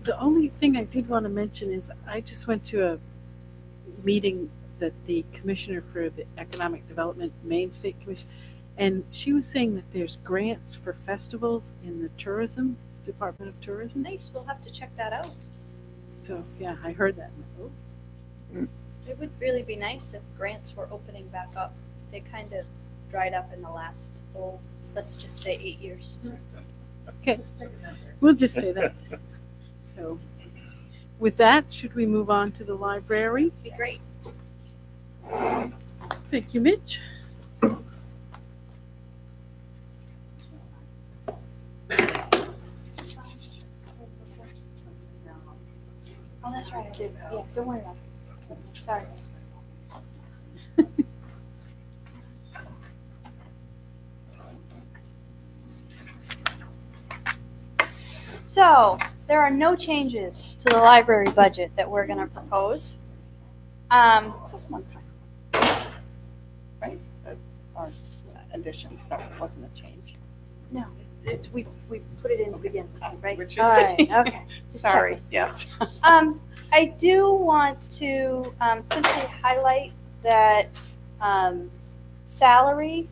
The only thing I did want to mention is I just went to a meeting that the Commissioner for the Economic Development, Maine State Commission, and she was saying that there's grants for festivals in the tourism, Department of Tourism. Nice, we'll have to check that out. So, yeah, I heard that. Oh, It would really be nice if grants were opening back up. They kind of dried up in the last, let's just say 8 years. okay, we'll just say that. So, with that, should we move on to the library? Be great. Thank you, Mitch. Oh, that's right, I did. Yeah, don't worry about it. Sorry. So, there are no changes to the library budget that we're gonna propose. Just one time. Right? Or addition, so it wasn't a change. No, we put it in the beginning, I see right? what you're All right, saying. okay. Just Sorry, checking. yes. I do want to simply highlight that salary,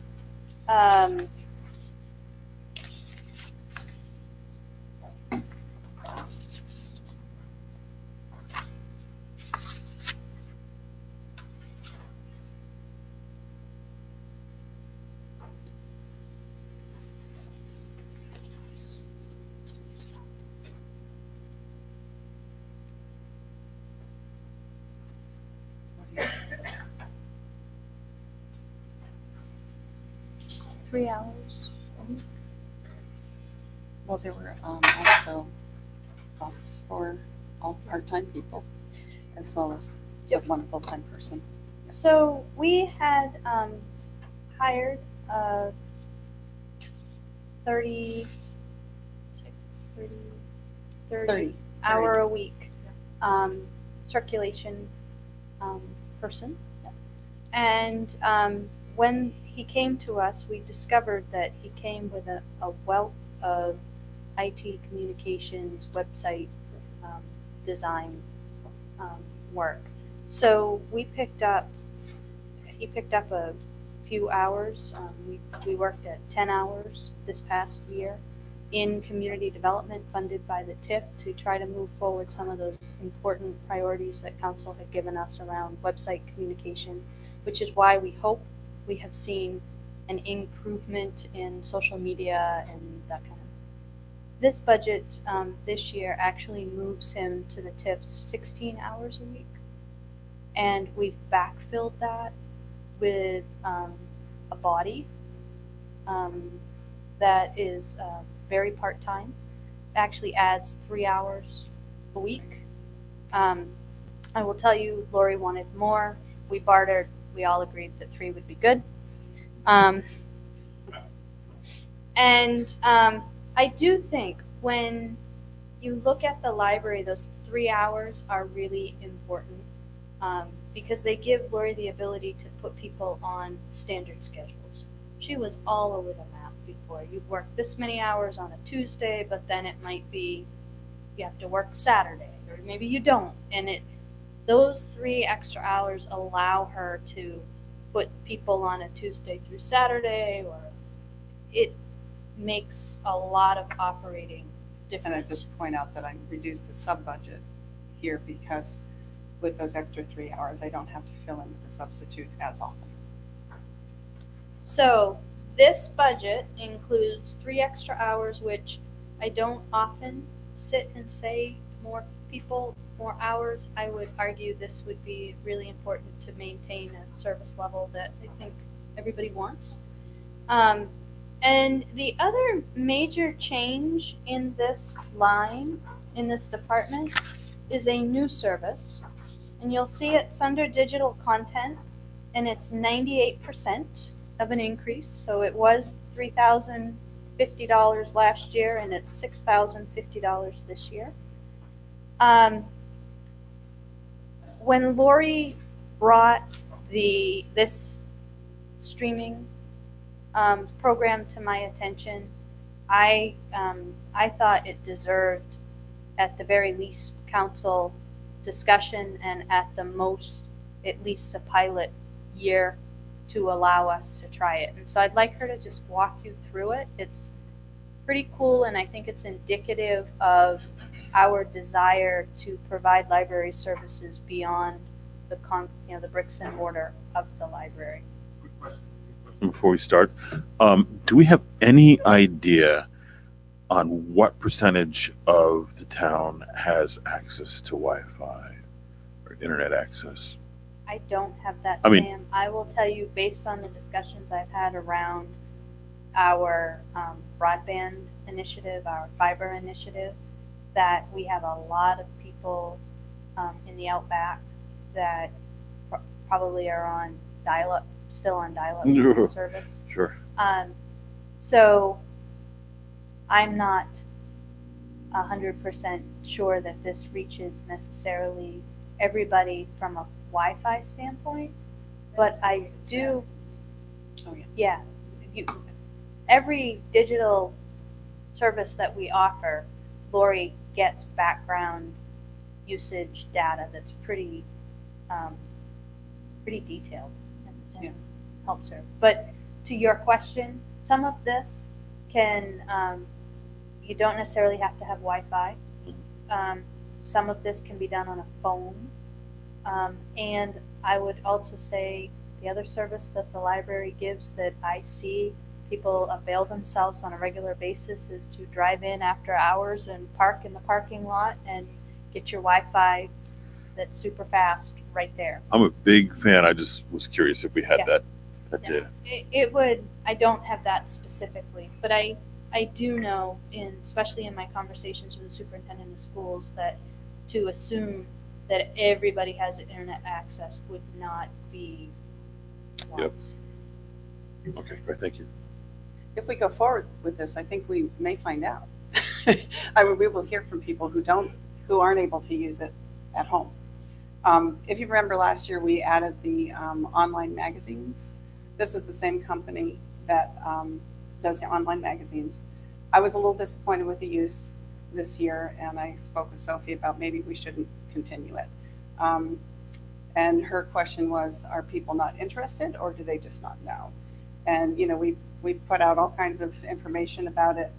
$3 a week. Well, there were also bumps for all part-time people, as well as the one full-time person. So we had hired a 30 30. hour a week circulation person. And when he came to us, we discovered that he came with a wealth of IT communications, website design work. So he picked up a few hours. We worked at 10 hours this past year in community development funded by the TIF to try to move forward some of those important priorities that council had given us around website communication, which is why we hope we have seen an improvement in social media and that kind of. This budget this year actually moves him to the TIF's 16 hours a week. And we've backfilled that with a body that is very part-time. Actually adds 3 hours a week. I will tell you, Lori wanted more. We bartered. We all agreed that 3 would be good. I do think when you look at the library, those 3 hours are really important because they give Lori the ability to put people on standard schedules. She was all over the map before. You'd work this many hours on a Tuesday, but then it might be you have to work Saturday, or maybe you don't. And those 3 extra hours allow her to put people on a Tuesday through Saturday, or it makes a lot of operating difference. And I just point out that I reduced the sub-budget here because with those extra 3 hours, I don't have to fill in with the substitute as often. So this budget includes 3 extra hours, which I don't often sit and say more people, more hours. I would argue this would be really important to maintain a service level that I think everybody wants. And the other major change in this line, in this department, is a new service. And you'll see it's under digital content, and it's 98% of an increase. So it was $3,050 last year, and it's $6,050 this year. When Lori brought this streaming program to my attention, I thought it deserved, at the very least, council discussion, and at the most, at least a pilot year to allow us to try it. And so I'd like her to just walk you through it. It's pretty cool, and I think it's indicative of our desire to provide library services beyond the bricks and mortar of the library. Quick question before we start. Do we have any idea on what percentage of the town has access to Wi-Fi or internet access? I don't have that, I mean- Sam. I will tell you, based on the discussions I've had around our broadband initiative, our fiber initiative, that we have a lot of people in the outback that probably are on dial-up, still on dial-up service. Sure. So I'm not 100% sure that this reaches necessarily everybody from a Wi-Fi standpoint, but I do. Oh, yeah. Every digital service that we offer, Lori gets background usage data that's pretty detailed and helps her. But to your question, some of this can, you don't necessarily have to have Wi-Fi. Some of this can be done on a phone. And I would also say the other service that the library gives that I see people avail themselves on a regular basis is to drive in after hours and park in the parking lot and get your Wi-Fi that's super fast right there. I'm a big fan. I just was curious if we had Yeah. that data. It would, I don't have that specifically, but I do know, especially in my conversations with the superintendent of schools, that to assume that everybody has internet access would not be wise. Okay, great. Thank you. If we go forward with this, I think we may find out. We will hear from people who aren't able to use it at home. If you remember last year, we added the online magazines. This is the same company that does the online magazines. I was a little disappointed with the use this year, and I spoke with Sophie about maybe we shouldn't continue it. And her question was, are people not interested, or do they just not know? And, you know, we put out all kinds of information about it.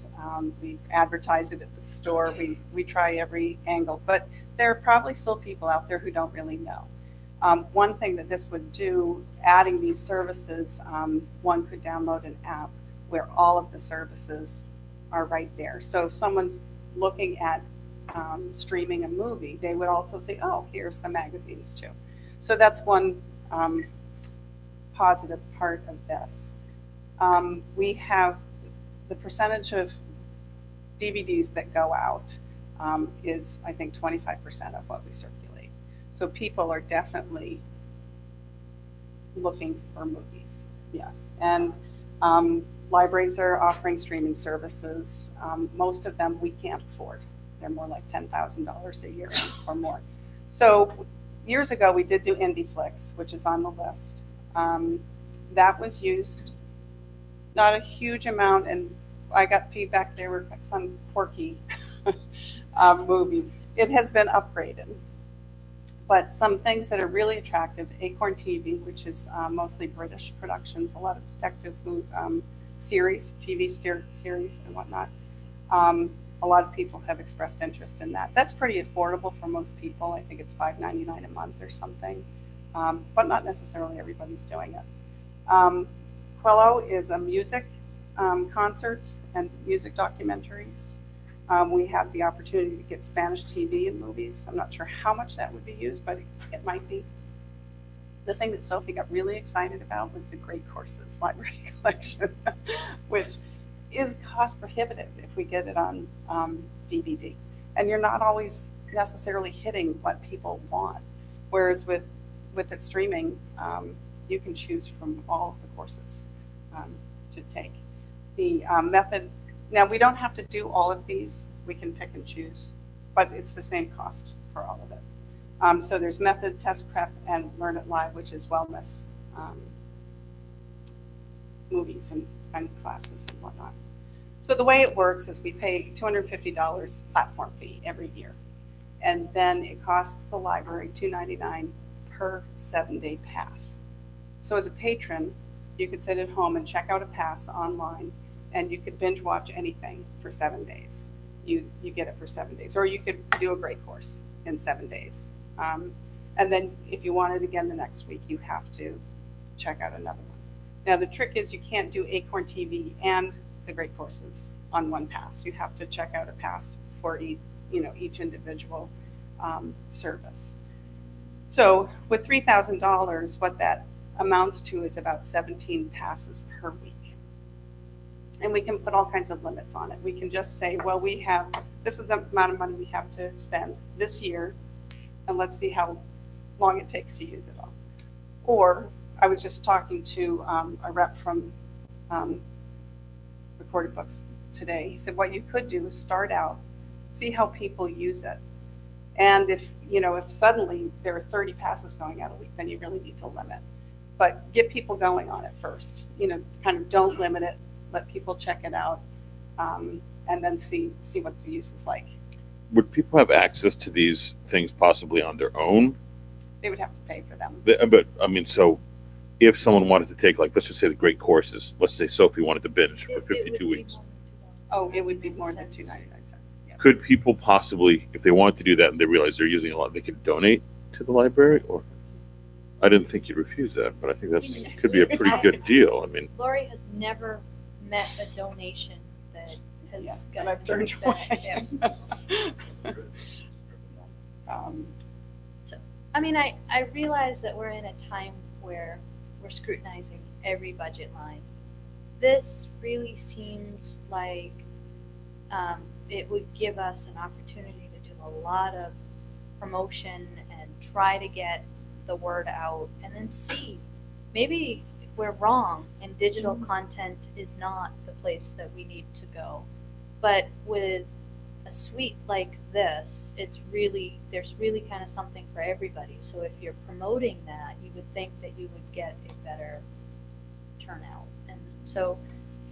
We advertise it at the store. We try every angle, but there are probably still people out there who don't really know. One thing that this would do, adding these services, one could download an app where all of the services are right there. So if someone's looking at streaming a movie, they would also say, oh, here's some magazines too. So that's one positive part of this. We have the percentage of DVDs that go out is, I think, 25% of what we circulate. So people are definitely looking for movies, yes. And libraries are offering streaming services. Most of them we can't afford. They're more like $10,000 a year or more. So years ago, we did do IndieFlix, which is on the list. That was used, not a huge amount, and I got feedback there were some quirky movies. It has been upgraded. But some things that are really attractive, Acorn TV, which is mostly British productions, a lot of detective series, TV series and whatnot. A lot of people have expressed interest in that. That's pretty affordable for most people. I think it's $5.99 a month or something, but not necessarily everybody's doing it. Quello is a music concerts and music documentaries. We have the opportunity to get Spanish TV and movies. I'm not sure how much that would be used, but it might be. The thing that Sophie got really excited about was the Great Courses Library Collection, which is cost prohibitive if we get it on DVD. And you're not always necessarily hitting what people want. Whereas with it streaming, you can choose from all of the courses to take. The method, now we don't have to do all of these, we can pick and choose, but it's the same cost for all of it. So there's method, test prep, and learn it live, which is wellness movies and classes and whatnot. So the way it works is we pay $250 platform fee every year. And then it costs the library $2.99 per 7-day pass. So as a patron, you could sit at home and check out a pass online, and you could binge watch anything for 7 days. You get it for 7 days, or you could do a great course in 7 days. And then if you want it again the next week, you have to check out another one. Now the trick is you can't do Acorn TV and the great courses on one pass. You have to check out a pass for each individual service. So with $3,000, what that amounts to is about 17 passes per week. And we can put all kinds of limits on it. We can just say, well, this is the amount of money we have to spend this year, and let's see how long it takes to use it all. Or I was just talking to a rep from Recorded Books today. He said, what you could do is start out, see how people use it. And if suddenly there are 30 passes going out a week, then you really need to limit. But get people going on it first. Kind of don't limit it. Let people check it out, and then see what the use is like. Would people have access to these things possibly on their own? They would have to pay for them. But I mean, so if someone wanted to take, like, let's just say the great courses, let's say Sophie wanted to binge for 52 weeks. Oh, it would be more than $2.99. Yeah. Could people possibly, if they wanted to do that and they realize they're using a lot, they could donate to the library? Or I didn't think you'd refuse that, but I think that's could be a pretty good deal. I mean, Lori has never met a donation that has that gotten I've turned back. away. I realize that we're in a time where we're scrutinizing every budget line. This really seems like it would give us an opportunity to do a lot of promotion and try to get the word out, and then see, maybe we're wrong and digital content is not the place that we need to go. But with a suite like this, there's really kind of something for everybody. So if you're promoting that, you would think that you would get a better turnout. And so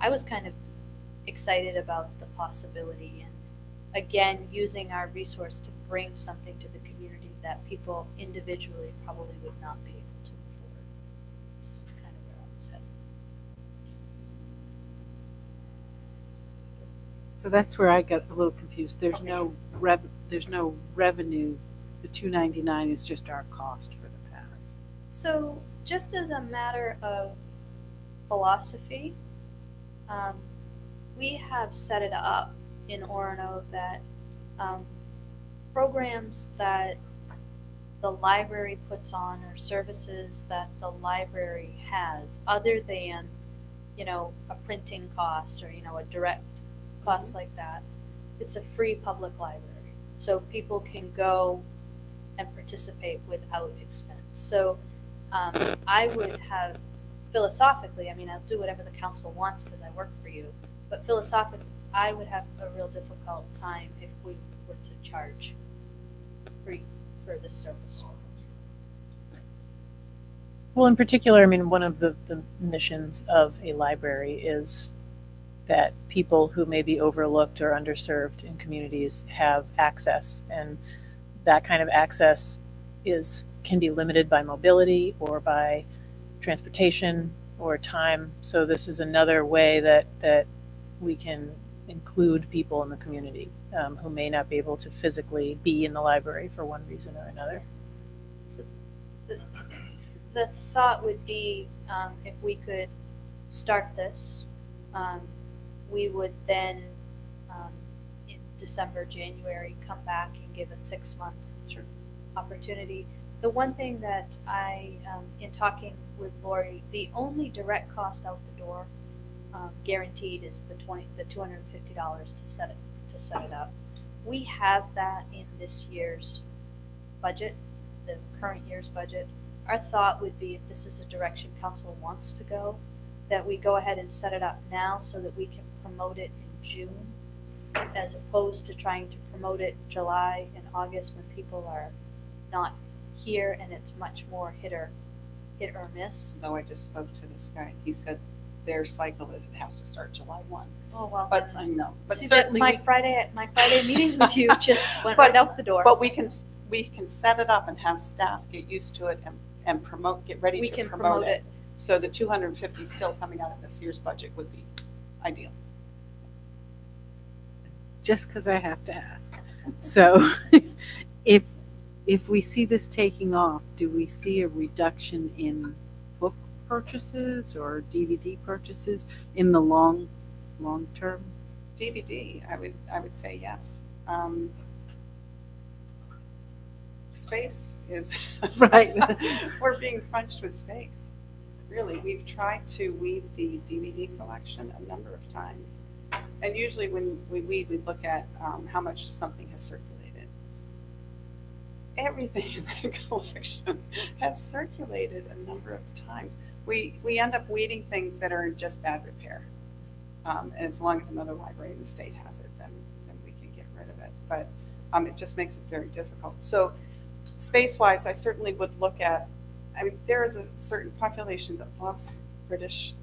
I was kind of excited about the possibility, and again, using our resource to bring something to the community that people individually probably would not be able to afford. It's kind of where I was headed. So that's where I got a little confused. There's no revenue. The $299 is just our cost for the pass. So, just as a matter of philosophy, we have set it up in Orono that programs that the library puts on or services that the library has, other than, a printing cost or, a direct cost like that, it's a free public library. So people can go and participate without expense. So I would have philosophically, I'll do whatever the council wants because I work for you, but philosophically, I would have a real difficult time if we were to charge free for this service. Well, in particular, one of the missions of a library is that people who may be overlooked or underserved in communities have access, and that kind of access can be limited by mobility or by transportation or time. So this is another way that we can include people in the community who may not be able to physically be in the library for one reason or another. So the thought would be if we could start this, we would then in December, January, come back and give a 6-month opportunity. The one thing that in talking with Lori, the only direct cost out the door guaranteed is the $250 to set it up. We have that in this year's budget, the current year's budget. Our thought would be, if this is a direction council wants to go, that we go ahead and set it up now so that we can promote it in June, as opposed to trying to promote it July and August when people are not here, and it's much more hit or miss. No, I just spoke to this guy. He said their cycle is it has to start July 1. Oh, well. But I know. But See, that certainly my Friday meeting with you just went right out the door. But we can set it up and have staff get used to it and get ready We to can promote promote it. So the 250 still coming out of this year's budget would be ideal. Just because I have to ask. So if we see this taking off, do we see a reduction in book purchases or DVD purchases in the long term? DVD, I would say yes. Space is Right. We're being crunched with space. Really, we've tried to weed the DVD collection a number of times, and usually when we weed, we look at how much something has circulated. Everything in that collection has circulated a number of times. We end up weeding things that are in just bad repair, and as long as another library in the state has it, then we can get rid of it. But it just makes it very difficult. So space-wise, I certainly would look at, there is a certain population that loves British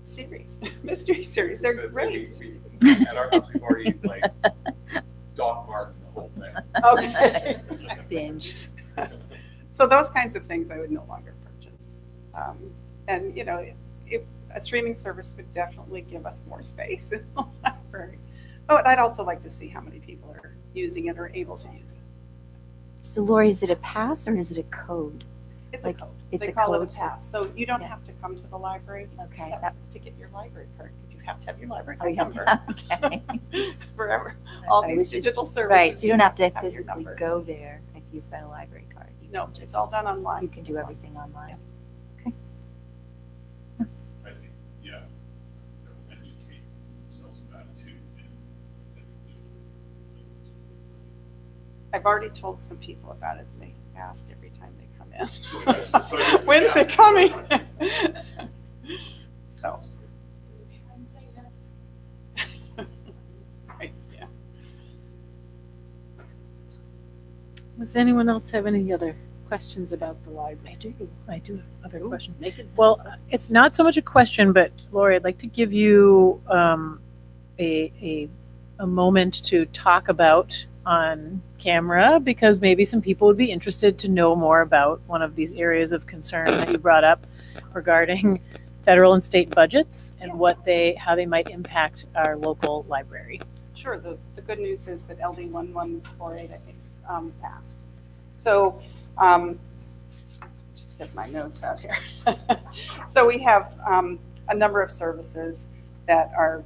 series, mystery series. They're great. At our house, we've already Doc Martin, the whole thing. Okay. Binged. So those kinds of things I would no longer purchase. And if a streaming service would definitely give us more space in the library. But I'd also like to see how many people are using it or able to use it. So Lori, is it a pass or is it a code? It's Like, a code. it's They a call code, it a so- pass. So you don't Yeah. have to come to the library Okay, except that- to get your library card, because you have to have your library Oh, you card have number to, okay. forever. All I these was just- digital services. Right, so you don't have to your physically number. go there if you've got a library card. You No, can it's just, all done online. you can do as long- everything online. I think, yeah, they'll educate themselves about it too. I've already told some people about it, and they ask every time they come in. So that's- When's it coming? So. Right, yeah. Does anyone else have any other questions about the library? I do have other Ooh, questions. make it- Well, it's not so much a question, but Lori, I'd like to give you a moment to talk about on camera, because maybe some people would be interested to know more about one of these areas of concern that you brought up regarding federal and state budgets and how they might impact our local library. Sure, the good news is that LD 1148, I think, passed. So, just get my notes out here. So we have a number of services that are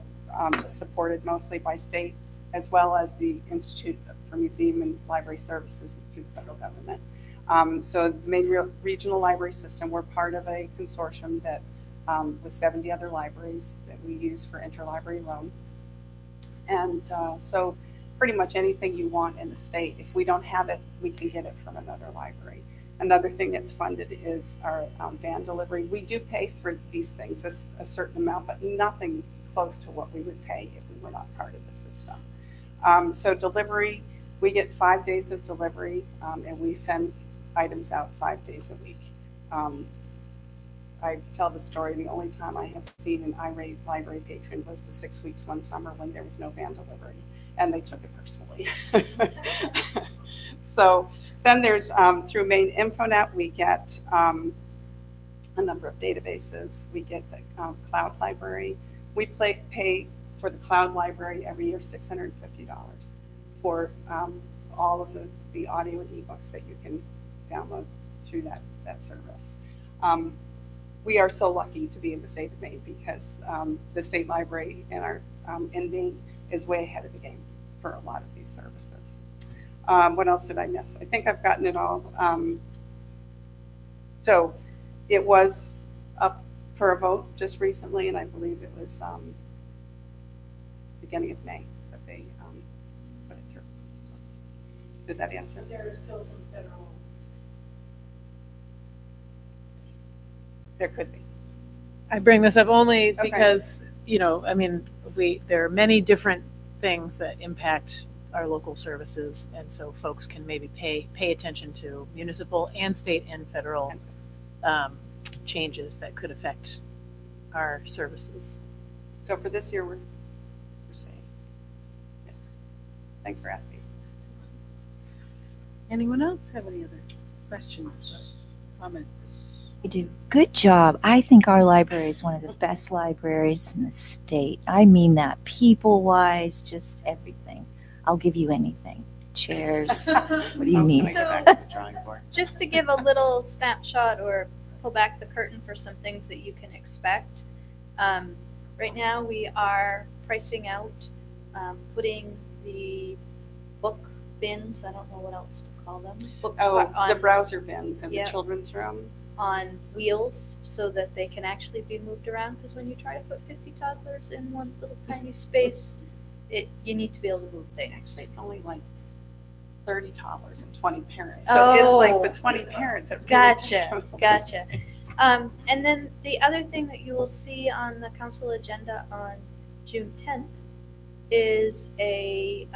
supported mostly by state, as well as the Institute for Museum and Library Services through the federal government. So the main regional library system, we're part of a consortium that with 70 other libraries that we use for interlibrary loan. And so pretty much anything you want in the state, if we don't have it, we can get it from another library. Another thing that's funded is our van delivery. We do pay for these things a certain amount, but nothing close to what we would pay if we were not part of the system. So delivery, we get 5 days of delivery, and we send items out 5 days a week. I tell the story, the only time I have seen an irate library patron was the 6 weeks one summer when there was no van delivery, and they took it personally. So then there's, through Maine InfoNet, we get a number of databases. We get the cloud library. We pay for the cloud library every year $650 for all of the audio and ebooks that you can download through that service. We are so lucky to be in the state of Maine because the state library in Maine is way ahead of the game for a lot of these services. What else did I miss? I think I've gotten it all. So it was up for a vote just recently, and I believe it was beginning of May that they put it through. So, did that answer? There is still some federal. There could be. I bring this up only Okay. because, I mean, there are many different things that impact our local services, and so folks can maybe pay attention to municipal and state and federal changes that could affect our services. So for this year, we're safe. Yeah. Thanks for asking. Anyone else have any other questions, comments? You do. Good job. I think our library is one of the best libraries in the state. I mean that. People-wise, just everything. I'll give you anything. Chairs. What do you need? Can I go back to the drawing board? Just to give a little snapshot or pull back the curtain for some things that you can expect. Right now, we are pricing out, putting the book bins, I don't know what else to call them. The browser bins in Yep. the children's room. On wheels so that they can actually be moved around, because when you try to put 50 toddlers in one little tiny space, you need to be able to move things. Actually, it's only like 30 toddlers and 20 parents. So it's like the 20 parents that really Gotcha, take up gotcha. space. And then the other thing that you will see on the council agenda on June 10th is a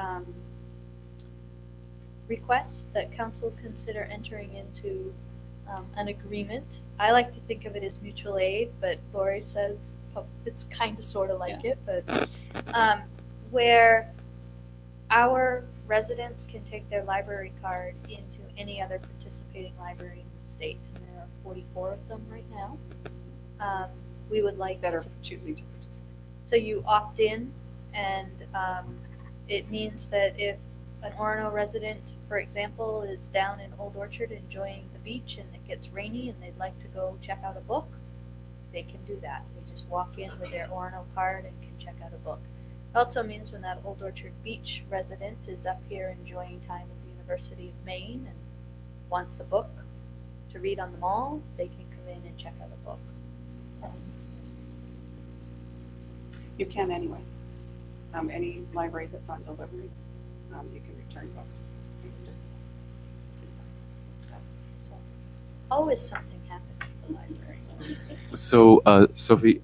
request that council consider entering into an agreement. I like to think of it as mutual aid, but Lori says it's kind of sort of like it, but where our residents can take their library card into any other participating library in the state, and there are 44 of them right now. We would like That are to, choosing to participate. so you opt in, and it means that if an Orono resident, for example, is down in Old Orchard enjoying the beach and it gets rainy and they'd like to go check out a book, they can do that. They just walk in with their Orono card and can check out a book. It also means when that Old Orchard Beach resident is up here enjoying time at the University of Maine and wants a book to read on the mall, they can come in and check out a book. You can anyway. Any library that's on delivery, you can return books. You can just So, always something happening at the library. So, Sophie,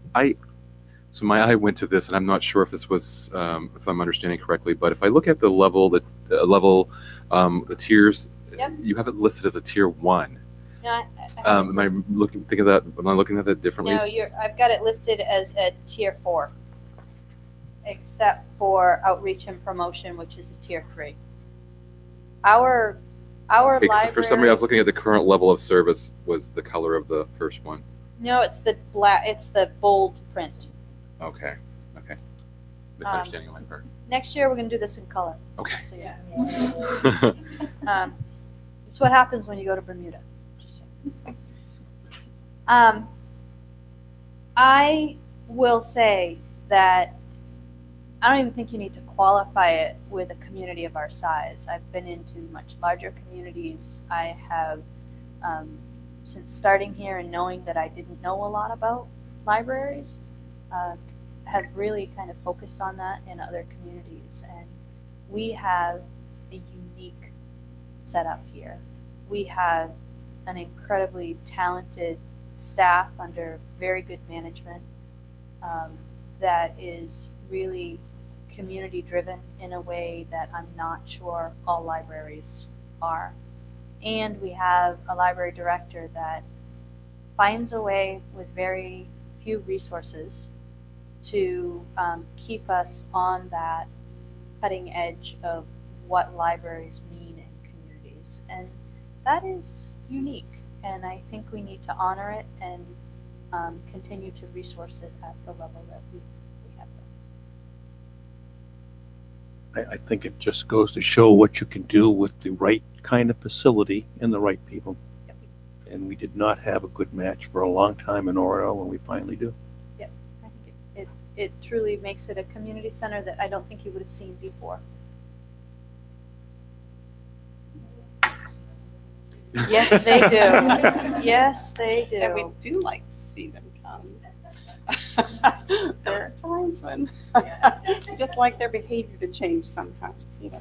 so my eye went to this, and I'm not sure if this was, if I'm understanding correctly, but if I look at the level, the tiers Yep. You have it listed as a tier 1. No, I Am I looking at that differently? No, I've got it listed as a tier 4, except for outreach and promotion, which is a tier 3. Our Okay, 'cause library. for some reason I was looking at the current level of service was the color of the first one. No, it's the black. It's the bold print. Okay. Misunderstanding on my part. Next year we're gonna do this in color. Okay. So yeah. It's what happens when you go to Bermuda. Just saying. I will say that I don't even think you need to qualify it with a community of our size. I've been into much larger communities. I have, since starting here and knowing that I didn't know a lot about libraries, have really kind of focused on that in other communities. And we have a unique setup here. We have an incredibly talented staff under very good management that is really community driven in a way that I'm not sure all libraries are. And we have a library director that finds a way with very few resources to keep us on that cutting edge of what libraries mean in communities. And that is unique. And I think we need to honor it and continue to resource it at the level that we have done. I think it just goes to show what you can do with the right kind of facility and the right people. Yep. And we did not have a good match for a long time in Orono, and we finally do. Yep. I think it truly makes it a community center that I don't think you would have seen before. Yes, they do. Yes, they do. And we do like to see them come. There are times when just like their behavior to change sometimes, you know.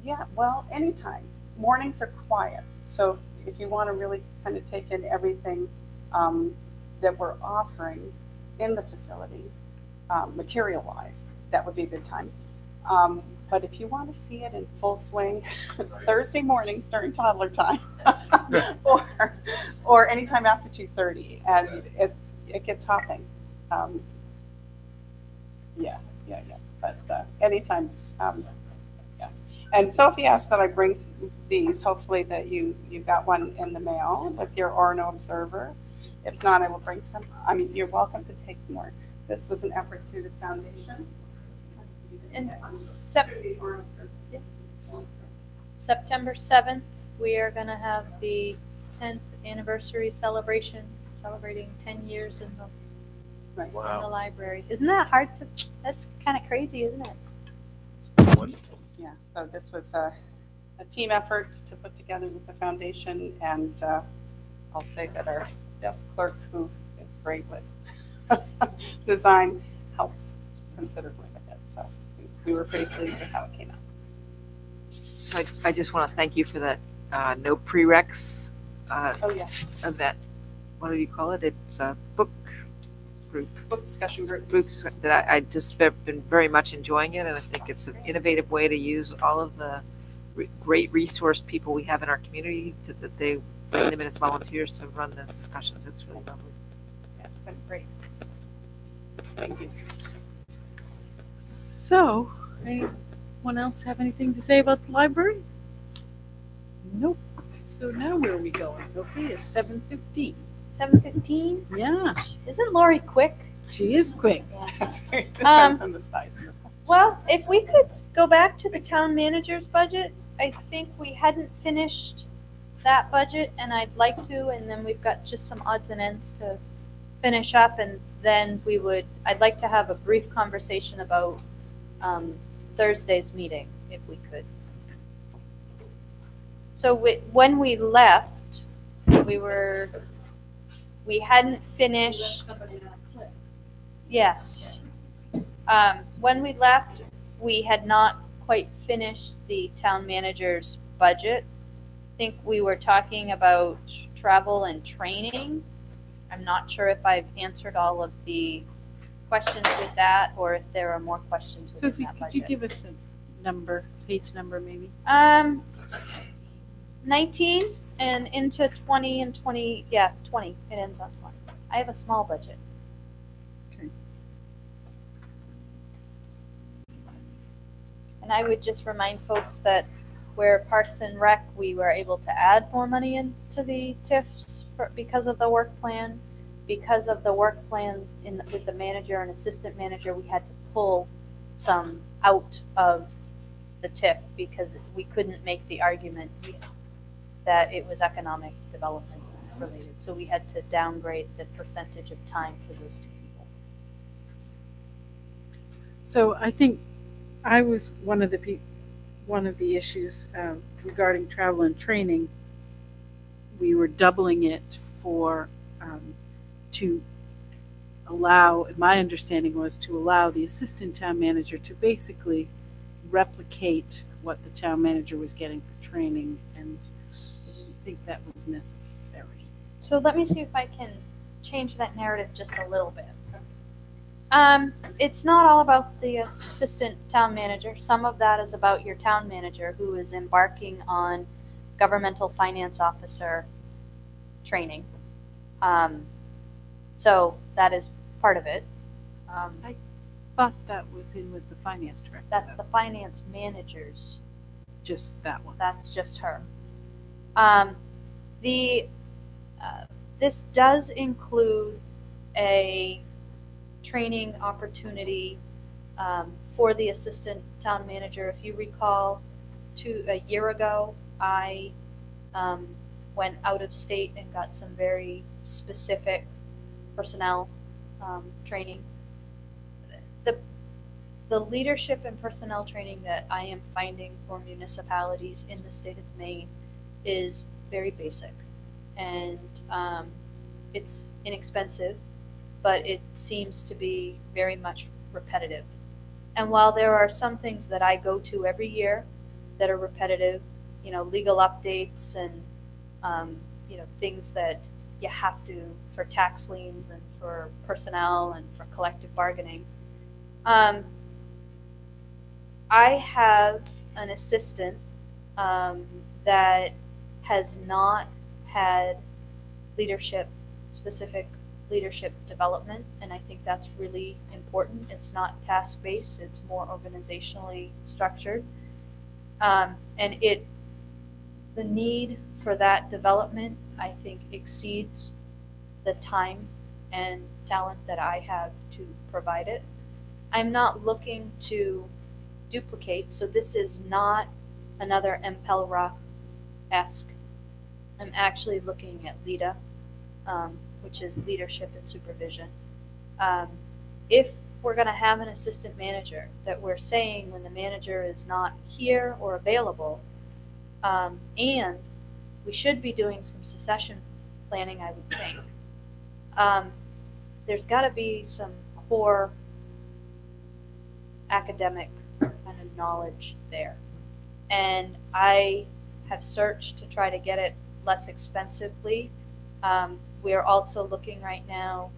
Yeah, well, anytime. Mornings are quiet, so if you want to really kind of take in everything that we're offering in the facility, material-wise, that would be a good time. But if you want to see it in full swing, Thursday mornings during toddler time, or anytime after 2:30, and it gets hopping. Yeah. But anytime. Yeah. And Sophie asked that I bring these. Hopefully that you got one in the mail with your Orono Observer. If not, I will bring some. I mean, you're welcome to take more. This was an effort through the foundation. And September 7th, we are going to have the 10th anniversary celebration, celebrating 10 years in the in the library. Isn't that hard to? That's kind of crazy, isn't it? Wonderful. Yeah. So this was a team effort to put together with the foundation, and I'll say that our desk clerk, who is great with design, helped considerably with it. So we were pretty pleased with how it came out. So I just want to thank you for that no prereqs event. What do you call it? It's a book discussion group. That I just have been very much enjoying it, and I think it's an innovative way to use all of the great resource people we have in our community that they bring them in as volunteers to run the discussions. It's really lovely. Yeah, it's been great. Thank you. So, anyone else have anything to say about the library? Nope. So now where are we going, Sophie? It's 7:15. 7:15. Yeah, Isn't Lori quick? she is quick. It depends on the size. Well, if we could go back to the town manager's budget, I think we hadn't finished that budget, and I'd like to, and then we've got just some odds and ends to finish up, and then I'd like to have a brief conversation about Thursday's meeting, if we could. So when we left, we hadn't finished. Yes. When we left, we had not quite finished the town manager's budget. I think we were talking about travel and training, I'm not sure if I've answered all of the questions with that, or if there are more questions So within that could you budget. give us a number, page number maybe? 19 and into 20 and 20, yeah, 20, it ends on 20. I have a small budget. Okay. And I would just remind folks that where Parks and Rec, we were able to add more money into the TIFs because of the work plan. Because of the work plan with the manager and assistant manager, we had to pull some out of the TIF because we couldn't make the argument that it was economic development related. So we had to downgrade the percentage of time for those two people. So I think I was one of the issues regarding travel and training. We were doubling it for to allow. My understanding was to allow the assistant town manager to basically replicate what the town manager was getting for training, and I didn't think that was necessary. So let me see if I can change that narrative just a little bit. It's not all about the assistant town manager. Some of that is about your town manager who is embarking on governmental finance officer training. So that is part of it. I thought that was in with the finance director. That's the finance manager's. Just that one. That's just her. This does include a training opportunity for the assistant town manager. If you recall, a year ago, I went out of state and got some very specific personnel training. The leadership and personnel training that I am finding for municipalities in the state of Maine is very basic, and it's inexpensive, but it seems to be very much repetitive. And while there are some things that I go to every year that are repetitive, legal updates and things that you have to for tax liens and for personnel and for collective bargaining. I have an assistant that has not had specific leadership development, and I think that's really important. It's not task-based, it's more organizationally structured. And the need for that development, I think, exceeds the time and talent that I have to provide it. I'm not looking to duplicate, so this is not another MPELRA-esque. I'm actually looking at LEADA, which is leadership and supervision. If we're going to have an assistant manager, that we're saying when the manager is not here or available, and we should be doing some succession planning, I would think. There's got to be some core academic kind of knowledge there. And I have searched to try to get it less expensively. We are also looking right now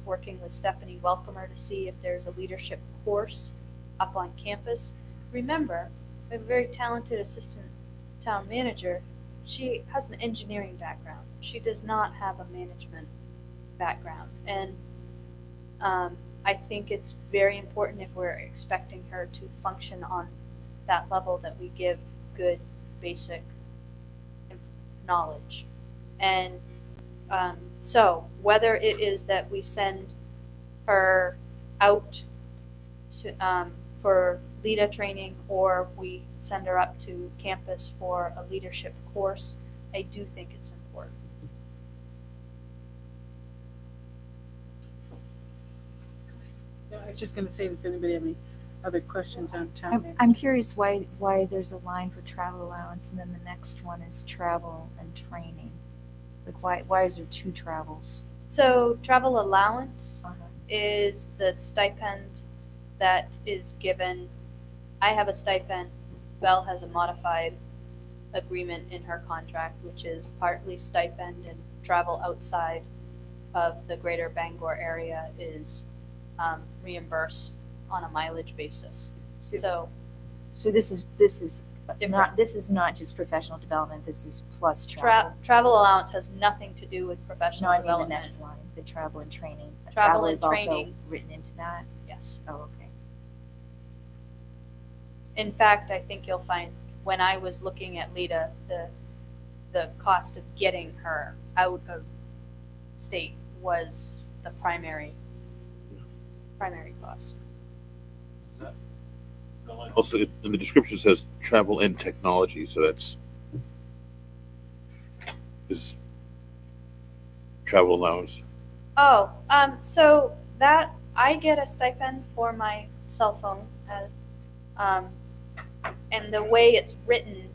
working with Stephanie Welcomer to see if there's a leadership course up on campus. Remember, we have a very talented assistant town manager. She has an engineering background. She does not have a management background. And I think it's very important, if we're expecting her to function on that level, that we give good basic knowledge. And so whether it is that we send her out to, for LEADA training, or we send her up to campus for a leadership course, I do think it's important. I was just going to say, does anybody have any other questions on town manager? I'm curious why there's a line for travel allowance and then the next one is travel and training. Like why is there two travels? So travel allowance is the stipend that is given. I have a stipend. Belle has a modified agreement in her contract, which is partly stipend and travel outside of the greater Bangor area is reimbursed on a mileage basis. So So this is different. this is not just professional development, this is plus travel. Travel allowance has nothing to do with No, professional I mean the development. next line, the travel and training. Travel and is also training. written into that? Yes. Oh, okay. In fact, I think you'll find when I was looking at Lita, the cost of getting her out of state was the primary cost. Also, in the description it says travel and technology, so is travel allowance. Oh, so that I get a stipend for my cell phone, and the way it's written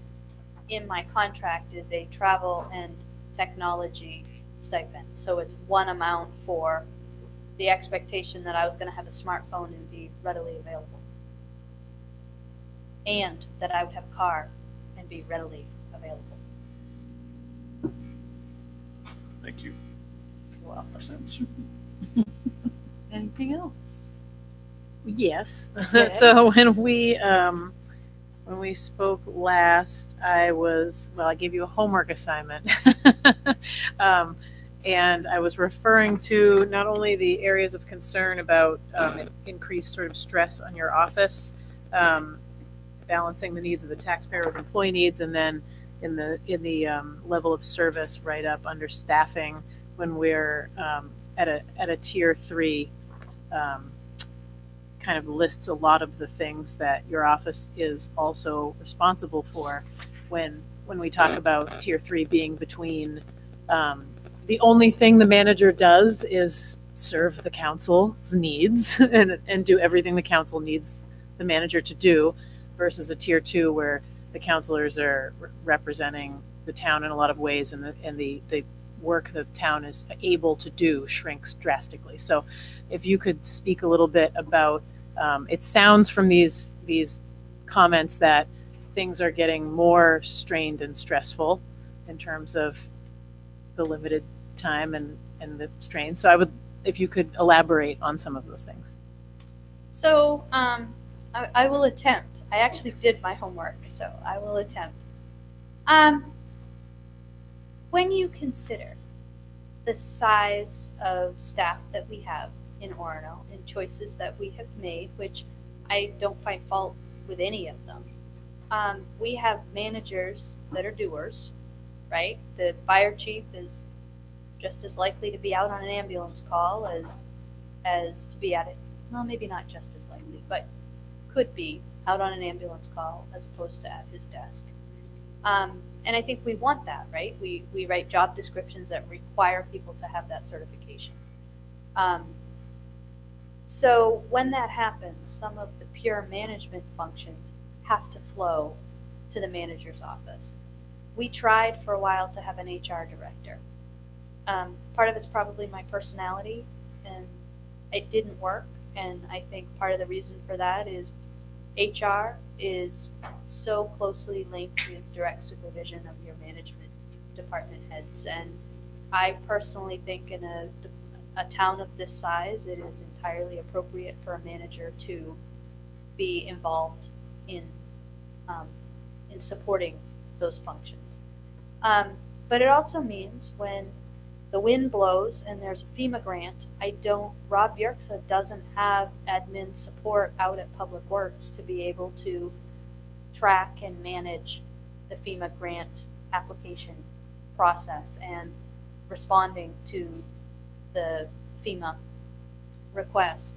in my contract is a travel and technology stipend. So it's one amount for the expectation that I was going to have a smartphone and be readily available, and that I would have a car and be readily available. Thank you. Well, Anything else? Yes. Okay. So when we spoke last, I gave you a homework assignment. And I was referring to not only the areas of concern about increased sort of stress on your office, balancing the needs of the taxpayer with employee needs, and then in the level of service right up under staffing when we're at a tier 3, kind of lists a lot of the things that your office is also responsible for when we talk about tier 3 being between the only thing the manager does is serve the council's needs and do everything the council needs the manager to do, versus a tier 2 where the councilors are representing the town in a lot of ways, and the work the town is able to do shrinks drastically. So if you could speak a little bit about, it sounds from these comments that things are getting more strained and stressful in terms of the limited time and the strain. So if you could elaborate on some of those things. So I will attempt. I actually did my homework, so I will attempt. When you consider the size of staff that we have in Orono and choices that we have made, which I don't find fault with any of them, we have managers that are doers, right? The fire chief is just as likely to be out on an ambulance call as to be at his, well, maybe not just as likely, but could be out on an ambulance call as opposed to at his desk. And I think we want that, right? We write job descriptions that require people to have that certification. So when that happens, some of the pure management functions have to flow to the manager's office. We tried for a while to have an HR director. Part of it's probably my personality, and it didn't work. And I think part of the reason for that is HR is so closely linked with direct supervision of your management department heads. And I personally think in a town of this size, it is entirely appropriate for a manager to be involved in supporting those functions. But it also means when the wind blows and there's a FEMA grant, Rob Bjerksa doesn't have admin support out at Public Works to be able to track and manage the FEMA grant application process and responding to the FEMA requests.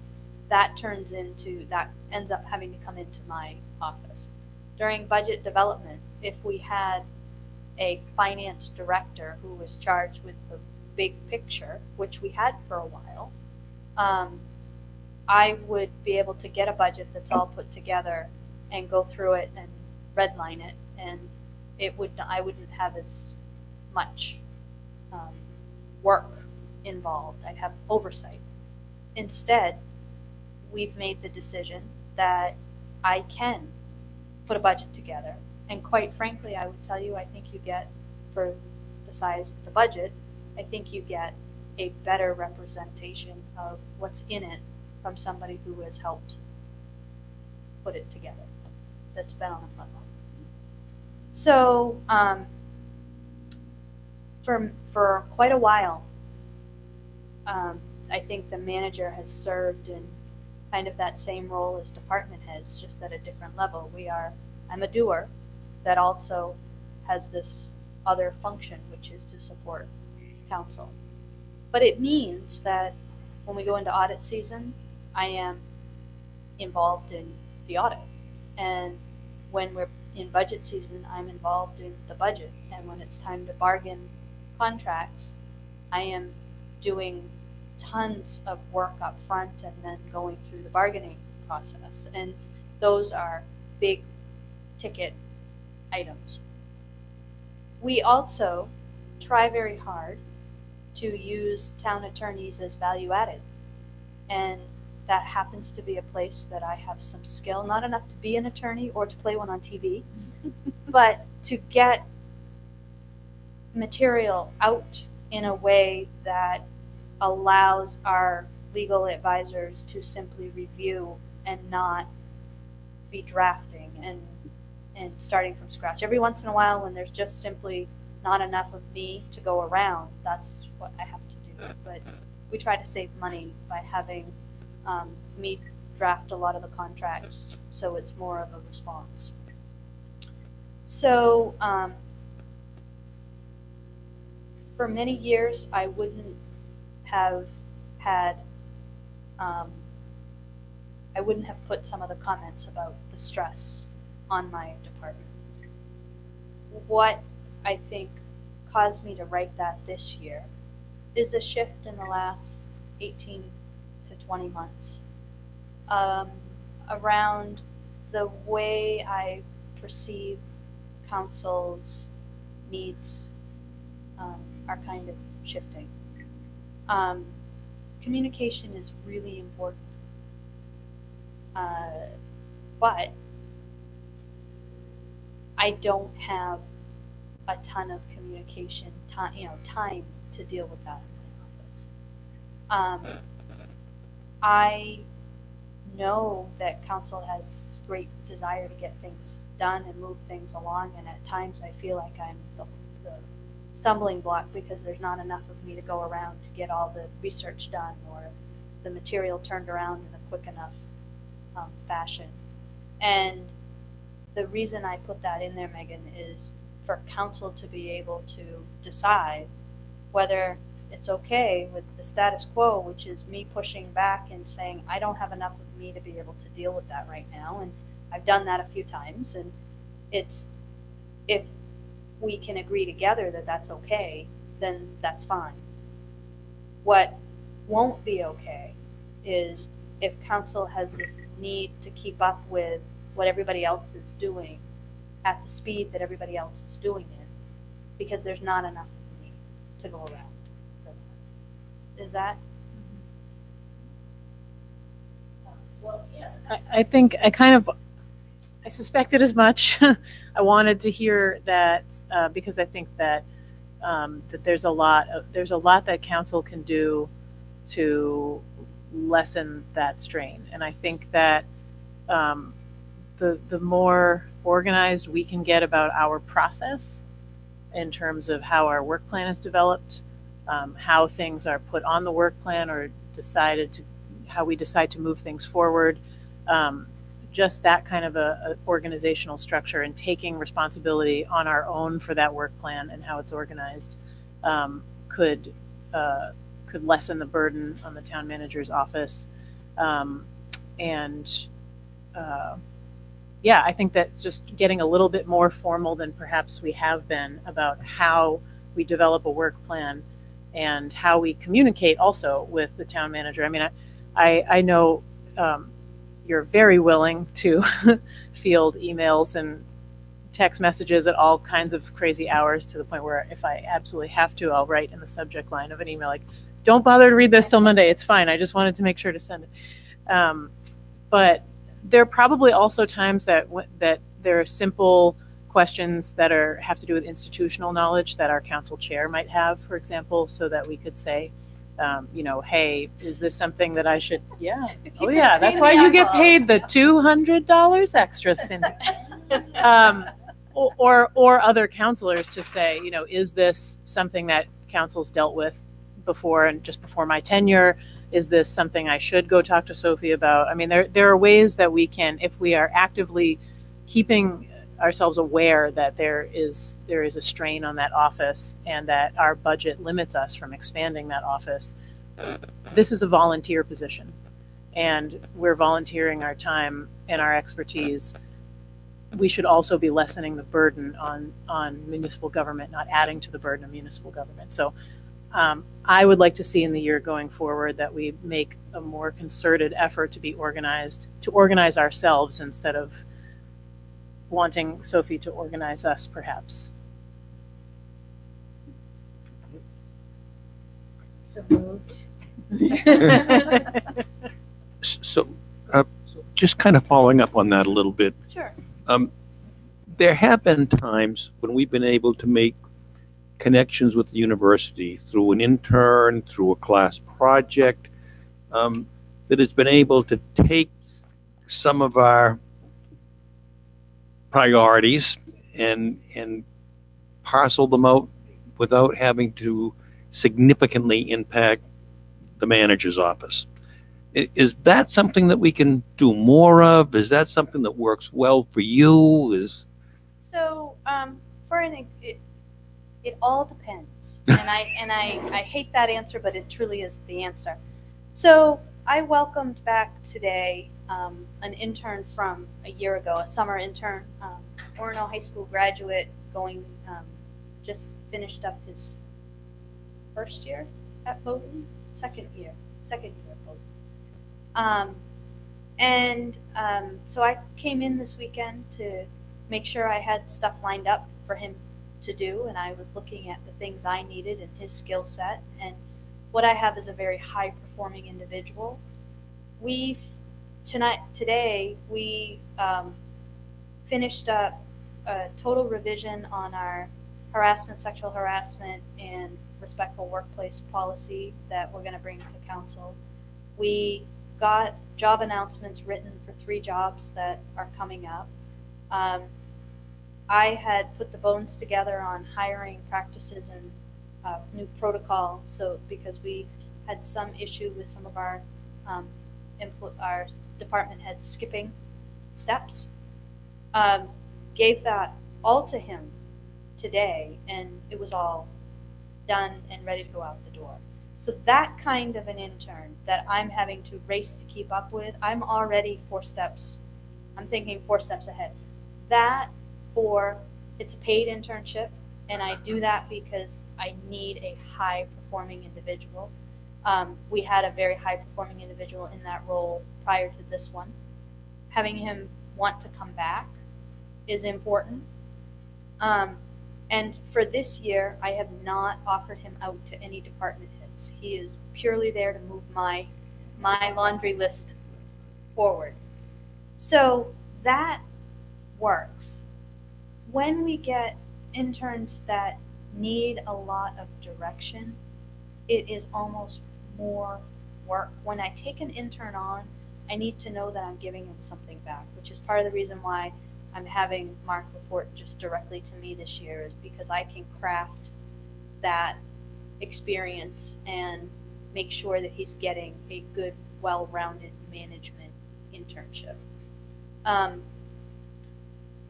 That ends up having to come into my office. During budget development, if we had a finance director who was charged with the big picture, which we had for a while, I would be able to get a budget that's all put together and go through it and redline it, and I wouldn't have as much work involved. I'd have oversight. Instead, we've made the decision that I can put a budget together, and quite frankly, I would tell you, I think you get, for the size of the budget, I think you get a better representation of what's in it from somebody who has helped put it together, that's been on the front line. So, for quite a while, I think the manager has served in kind of that same role as department heads, just at a different level. I'm a doer that also has this other function, which is to support council. But it means that when we go into audit season, I am involved in the audit. And when we're in budget season, I'm involved in the budget. And when it's time to bargain contracts, I am doing tons of work up front and then going through the bargaining process. And those are big ticket items. We also try very hard to use town attorneys as value added. And that happens to be a place that I have some skill, not enough to be an attorney or to play one on TV, but to get material out in a way that allows our legal advisors to simply review and not be drafting and starting from scratch. Every once in a while, when there's just simply not enough of me to go around, that's what I have to do. But we try to save money by having me draft a lot of the contracts, so it's more of a response. So for many years, I wouldn't have had, I wouldn't have put some of the comments about the stress on my department. What I think caused me to write that this year is a shift in the last 18 to 20 months around the way I perceive council's needs are kind of shifting. Communication is really important, but I don't have a ton of communication time to deal with that in my office. I know that council has great desire to get things done and move things along, and at times I feel like I'm the stumbling block because there's not enough of me to go around to get all the research done or the material turned around in a quick enough fashion. And the reason I put that in there, Megan, is for council to be able to decide whether it's okay with the status quo, which is me pushing back and saying, I don't have enough of me to be able to deal with that right now. And I've done that a few times. And it's, if we can agree together that that's okay, then that's fine. What won't be okay is if council has this need to keep up with what everybody else is doing at the speed that everybody else is doing it, because there's not enough of me to go around. Is that? Well, yes. I think I suspected as much. I wanted to hear that because I think that that there's a lot that council can do to lessen that strain, and I think that the more organized we can get about our process in terms of how our work plan is developed, how things are put on the work plan or how we decide to move things forward, just that kind of a organizational structure and taking responsibility on our own for that work plan and how it's organized could lessen the burden on the town manager's office. Yeah, I think that's just getting a little bit more formal than perhaps we have been about how we develop a work plan and how we communicate also with the town manager. I mean, I know you're very willing to field emails and text messages at all kinds of crazy hours, to the point where if I absolutely have to, I'll write in the subject line of an email like, don't bother to read this till Monday, it's fine, I just wanted to make sure to send it. But there are probably also times that there are simple questions that have to do with institutional knowledge that our council chair might have, for example, so that we could say, hey, is this something that I should? Yeah. Oh yeah, that's why you get paid the $200 extra, Cindy. Or other counselors to say, is this something that council's dealt with before and just before my tenure? Is this something I should go talk to Sophie about? I mean, there are ways that we can, if we are actively keeping ourselves aware that there is a strain on that office and that our budget limits us from expanding that office. This is a volunteer position, and we're volunteering our time and our expertise. We should also be lessening the burden on municipal government, not adding to the burden of municipal government. So I would like to see in the year going forward that we make a more concerted effort to organize ourselves instead of wanting Sophie to organize us, perhaps. So moved. So, just kind of following up on that a little bit. Sure. There have been times when we've been able to make connections with the university through an intern, through a class project, that has been able to take some of our priorities and parcel them out without having to significantly impact the manager's office. Is that something that we can do more of? Is that something that works well for you? So, it all depends, and I hate that answer, but it truly is the answer. So I welcomed back today an intern from a year ago, a summer intern, Orono High School graduate, just finished up his first year at Bowdoin, second year at Bowdoin. So I came in this weekend to make sure I had stuff lined up for him to do, and I was looking at the things I needed and his skill set, and what I have is a very high performing individual. Today we finished up a total revision on our sexual harassment and respectful workplace policy that we're going to bring to council. We got job announcements written for 3 jobs that are coming up. I had put the bones together on hiring practices and new protocol, so because we had some issue with some of our department heads skipping steps. Gave that all to him today, and it was all done and ready to go out the door. So that kind of an intern that I'm having to race to keep up with, I'm already 4 steps. I'm thinking 4 steps ahead. It's a paid internship, and I do that because I need a high performing individual. We had a very high performing individual in that role prior to this one. Having him want to come back is important. And for this year, I have not offered him out to any department heads. He is purely there to move my laundry list forward. So that works. When we get interns that need a lot of direction, it is almost more work. When I take an intern on, I need to know that I'm giving him something back, which is part of the reason why I'm having Mark report just directly to me this year, is because I can craft that experience and make sure that he's getting a good, well-rounded management internship.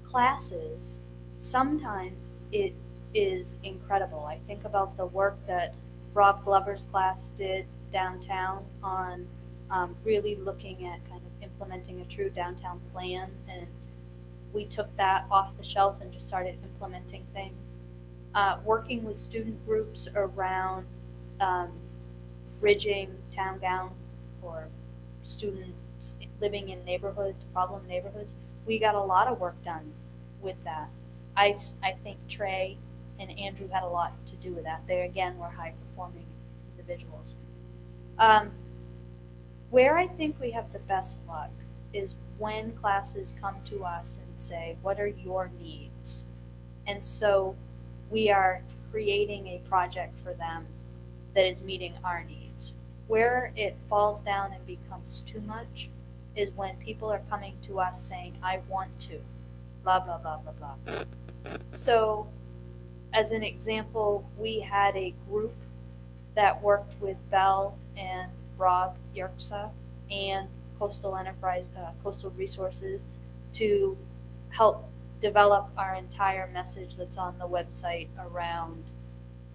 Classes, sometimes it is incredible. I think about the work that Rob Glover's class did downtown on really looking at kind of implementing a true downtown plan, and we took that off the shelf and just started implementing things. Working with student groups around bridging town gown for students living in problem neighborhoods, we got a lot of work done with that. I think Trey and Andrew had a lot to do with that. They, again, were high-performing individuals. Where I think we have the best luck is when classes come to us and say, what are your needs? And so we are creating a project for them that is meeting our needs. Where it falls down and becomes too much is when people are coming to us saying, I want to, blah, blah, blah, blah, blah. So, as an example, we had a group that worked with Bell and Rob Yerksa and Coastal Resources to help develop our entire message that's on the website around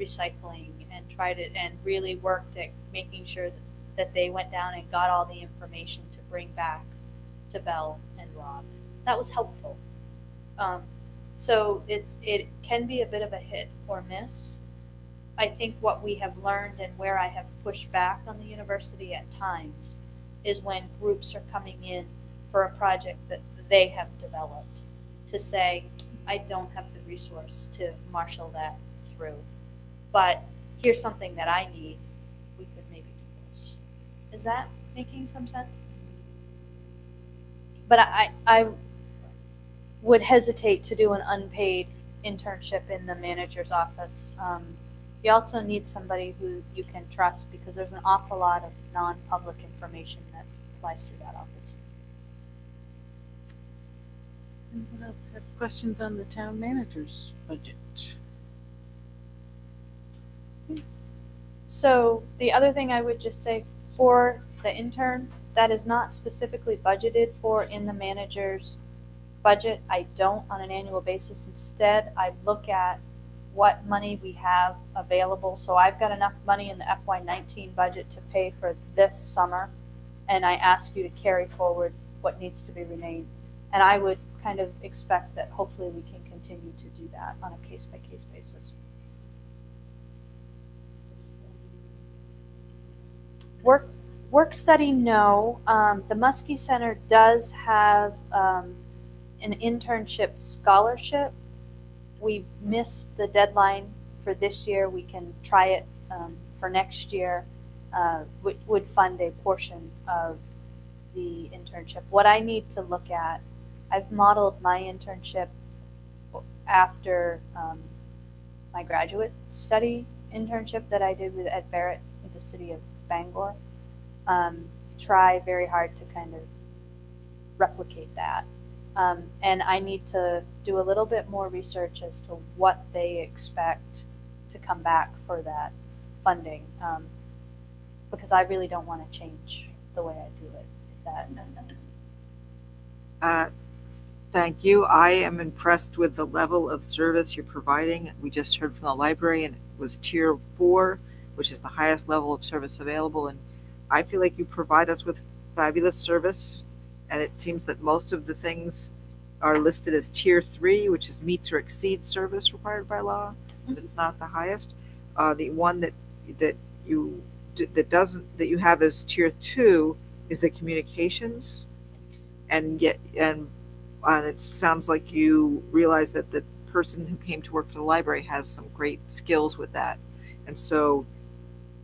recycling and really worked at making sure that they went down and got all the information to bring back to Bell and Rob. That was helpful. So it can be a bit of a hit or miss. I think what we have learned and where I have pushed back on the university at times is when groups are coming in for a project that they have developed to say, I don't have the resource to marshal that through, but here's something that I need. We could maybe do this. Is that making some sense? But I would hesitate to do an unpaid internship in the manager's office. You also need somebody who you can trust because there's an awful lot of non-public information that applies through that office. Anyone else have questions on the town manager's budget? So the other thing I would just say for the intern, that is not specifically budgeted for in the manager's budget. I don't on an annual basis. Instead, I look at what money we have available. So I've got enough money in the FY19 budget to pay for this summer, and I ask you to carry forward what needs to be renewed. And I would kind of expect that hopefully we can continue to do that on a case-by-case basis. Work study, no. The Muskie Center does have an internship scholarship. We missed the deadline for this year. We can try it for next year. Would fund a portion of the internship. What I need to look at, I've modeled my internship after my graduate study internship that I did with Ed Barrett in the city of Bangor. Try very hard to kind of replicate that. And I need to do a little bit more research as to what they expect to come back for that funding, because I really don't want to change the way I do it. Thank you. I am impressed with the level of service you're providing. We just heard from the library, and it was tier 4, which is the highest level of service available. And I feel like you provide us with fabulous service. And it seems that most of the things are listed as tier 3, which is meets or exceeds service required by law, but it's not the highest. The one that you have as tier 2 is the communications, and it sounds like you realize that the person who came to work for the library has some great skills with that. And so,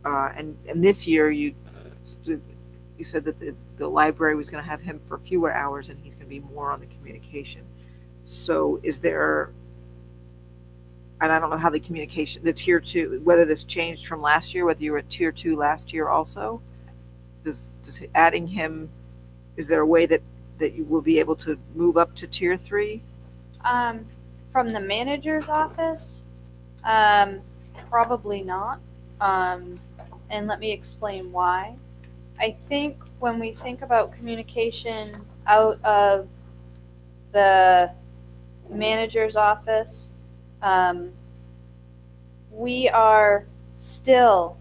and this year you said that the library was going to have him for fewer hours and he's going to be more on the communication. So is there, and I don't know how the communication, the tier 2, whether this changed from last year, whether you were at tier 2 last year also, does adding him, is there a way that you will be able to move up to tier 3? From the manager's office, probably not. And let me explain why. I think when we think about communication out of the manager's office, we are still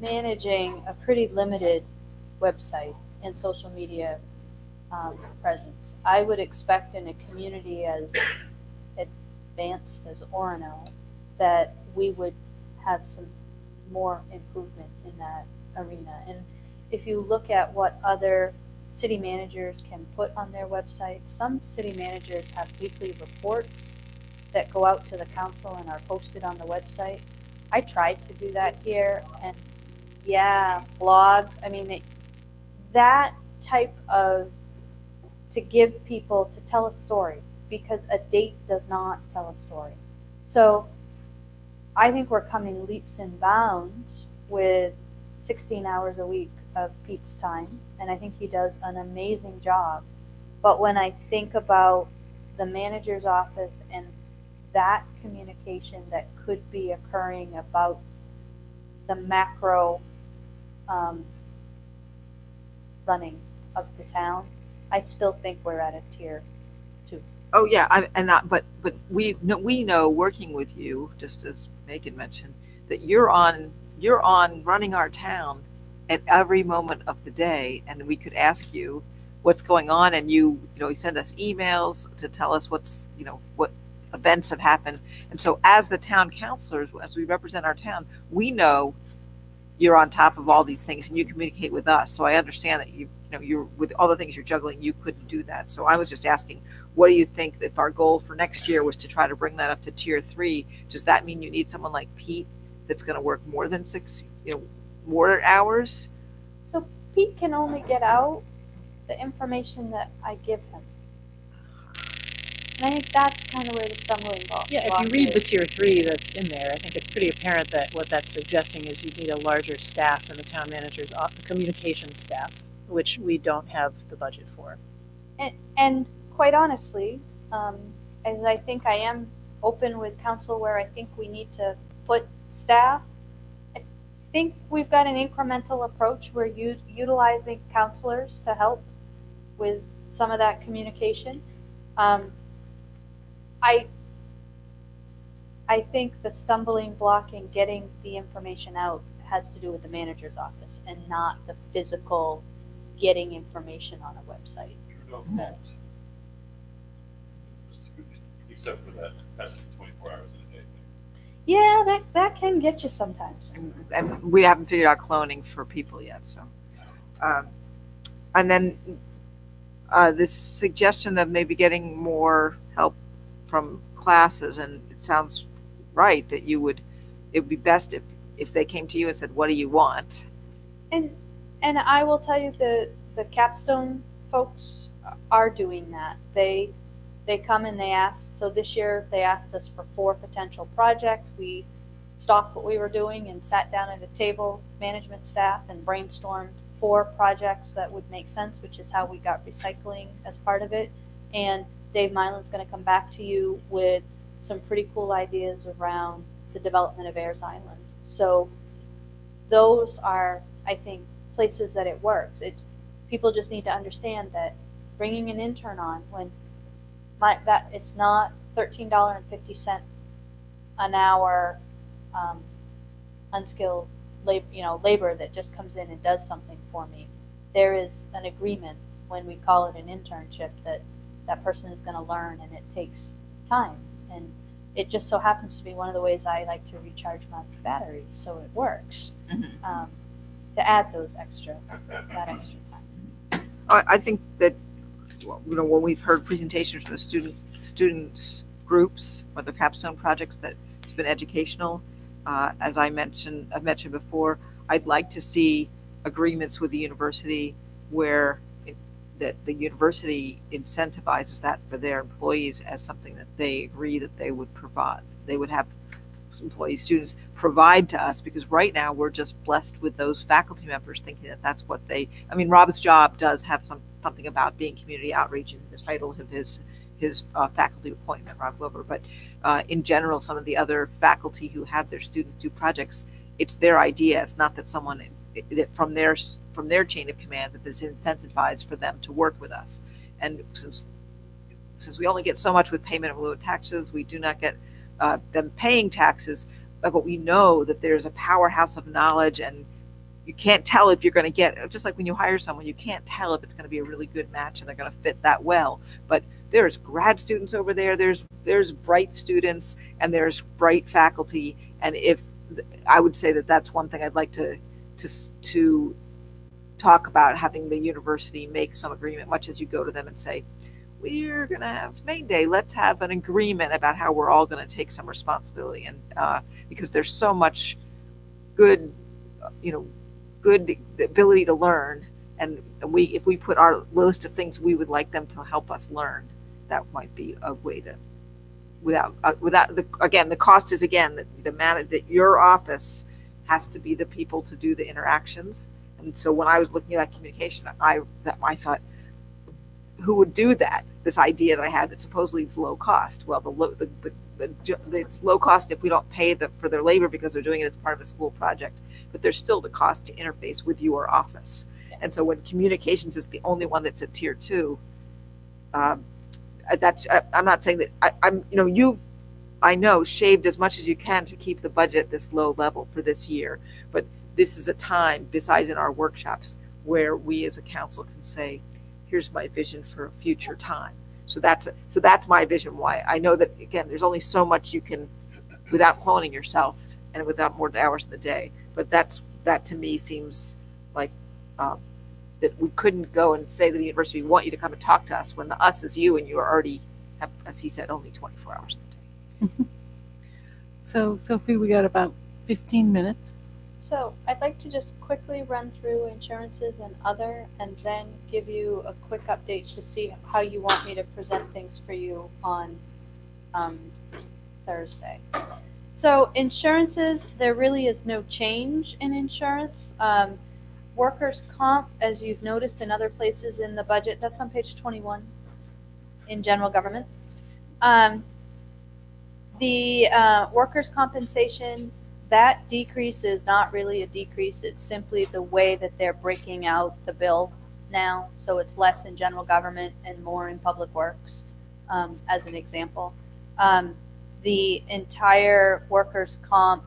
managing a pretty limited website and social media presence. I would expect in a community as advanced as Orono that we would have some more improvement in that arena. And if you look at what other city managers can put on their website, some city managers have weekly reports that go out to the council and are posted on the website. I tried to do that here, and yeah, blogs. I mean, that type of, to give people, to tell a story, because a date does not tell a story. So I think we're coming leaps and bounds with 16 hours a week of Pete's time, and I think he does an amazing job. But when I think about the manager's office and that communication that could be occurring about the macro running of the town, I still think we're at a tier 2. Oh yeah, but we know working with you, just as Megan mentioned, that you're on running our town at every moment of the day, and we could ask you what's going on, and you send us emails to tell us what events have happened, and so as the town councilors, as we represent our town, we know you're on top of all these things and you communicate with us. So I understand that you're with all the things you're juggling, you couldn't do that. So I was just asking, what do you think if our goal for next year was to try to bring that up to tier 3? Does that mean you need someone like Pete that's going to work more than more hours? So Pete can only get out the information that I give him. And I think that's kind of where the stumbling block Yeah, if you read is. the tier 3 that's in there, I think it's pretty apparent that what that's suggesting is you need a larger staff than the town manager's communication staff, which we don't have the budget for. And quite honestly, as I think I am open with council where I think we need to put staff, I think we've got an incremental approach. We're utilizing counselors to help with some of that communication. I think the stumbling block in getting the information out has to do with the manager's office and not the physical getting information on a website. No fault. Except for that pesky 24 hours in a day. Yeah, that can get you sometimes. And we haven't figured out cloning for people yet. So, and then this suggestion of maybe getting more help from classes, and it sounds right that it would be best if they came to you and said, what do you want? And I will tell you the capstone folks are doing that. They come and they ask. So this year they asked us for 4 potential projects. We stopped what we were doing and sat down at a table, management staff, and brainstormed 4 projects that would make sense, which is how we got recycling as part of it. And Dave Mylan's going to come back to you with some pretty cool ideas around the development of Ayers Island. So those are, I think, places that it works. People just need to understand that bringing an intern on when it's not $13.50 an hour unskilled labor that just comes in and does something for me. There is an agreement when we call it an internship that person is going to learn, and it takes time. And it just so happens to be one of the ways I like to recharge my batteries, so it works to add that extra time. I think that when we've heard presentations from the students groups or the capstone projects, that it's been educational. As I've mentioned before, I'd like to see agreements with the university where that the university incentivizes that for their employees as something that they agree that they would provide. They would have employees, students provide to us, because right now we're just blessed with those faculty members thinking that that's what Rob's job does have something about being community outreach in the title of his faculty appointment, Rob Glover. But in general, some of the other faculty who have their students do projects, it's their idea. It's not that someone that from their chain of command that is incentivized for them to work with us. And since we only get so much with payment of lieu of taxes, we do not get them paying taxes, but we know that there's a powerhouse of knowledge, and you can't tell if you're going to get, just like when you hire someone, you can't tell if it's going to be a really good match and they're going to fit that well. But there's grad students over there, there's bright students, and there's bright faculty. And if I would say that that's one thing I'd like to talk about, having the university make some agreement, much as you go to them and say, we're going to have Main Day, let's have an agreement about how we're all going to take some responsibility. And because there's so much good ability to learn, and if we put our list of things we would like them to help us learn, that might be a way to, without the, again, the cost is, again, the man, that your office has to be the people to do the interactions. And so when I was looking at that communication, I thought, who would do that? This idea that I had that supposedly it's low cost. Well, it's low cost if we don't pay them for their labor because they're doing it as part of a school project, but there's still the cost to interface with your office. And so when communications is the only one that's at tier 2, I'm not saying that I know shaved as much as you can to keep the budget at this low level for this year, but this is a time, besides in our workshops, where we as a council can say, here's my vision for a future time. So that's my vision. Why I know that, again, there's only so much you can without cloning yourself and without more hours in the day. But that to me seems like that we couldn't go and say to the university, we want you to come and talk to us, when the us is you, and you are already have, as he said, only 24 hours a day. So, Sophie, we got about 15 minutes. So I'd like to just quickly run through insurances and other, and then give you a quick update to see how you want me to present things for you on Thursday. So insurances, there really is no change in insurance. Workers' comp, as you've noticed in other places in the budget, that's on page 21 in general government. The workers' compensation, that decrease is not really a decrease. It's simply the way that they're breaking out the bill now. So it's less in general government and more in public works, as an example. The entire workers' comp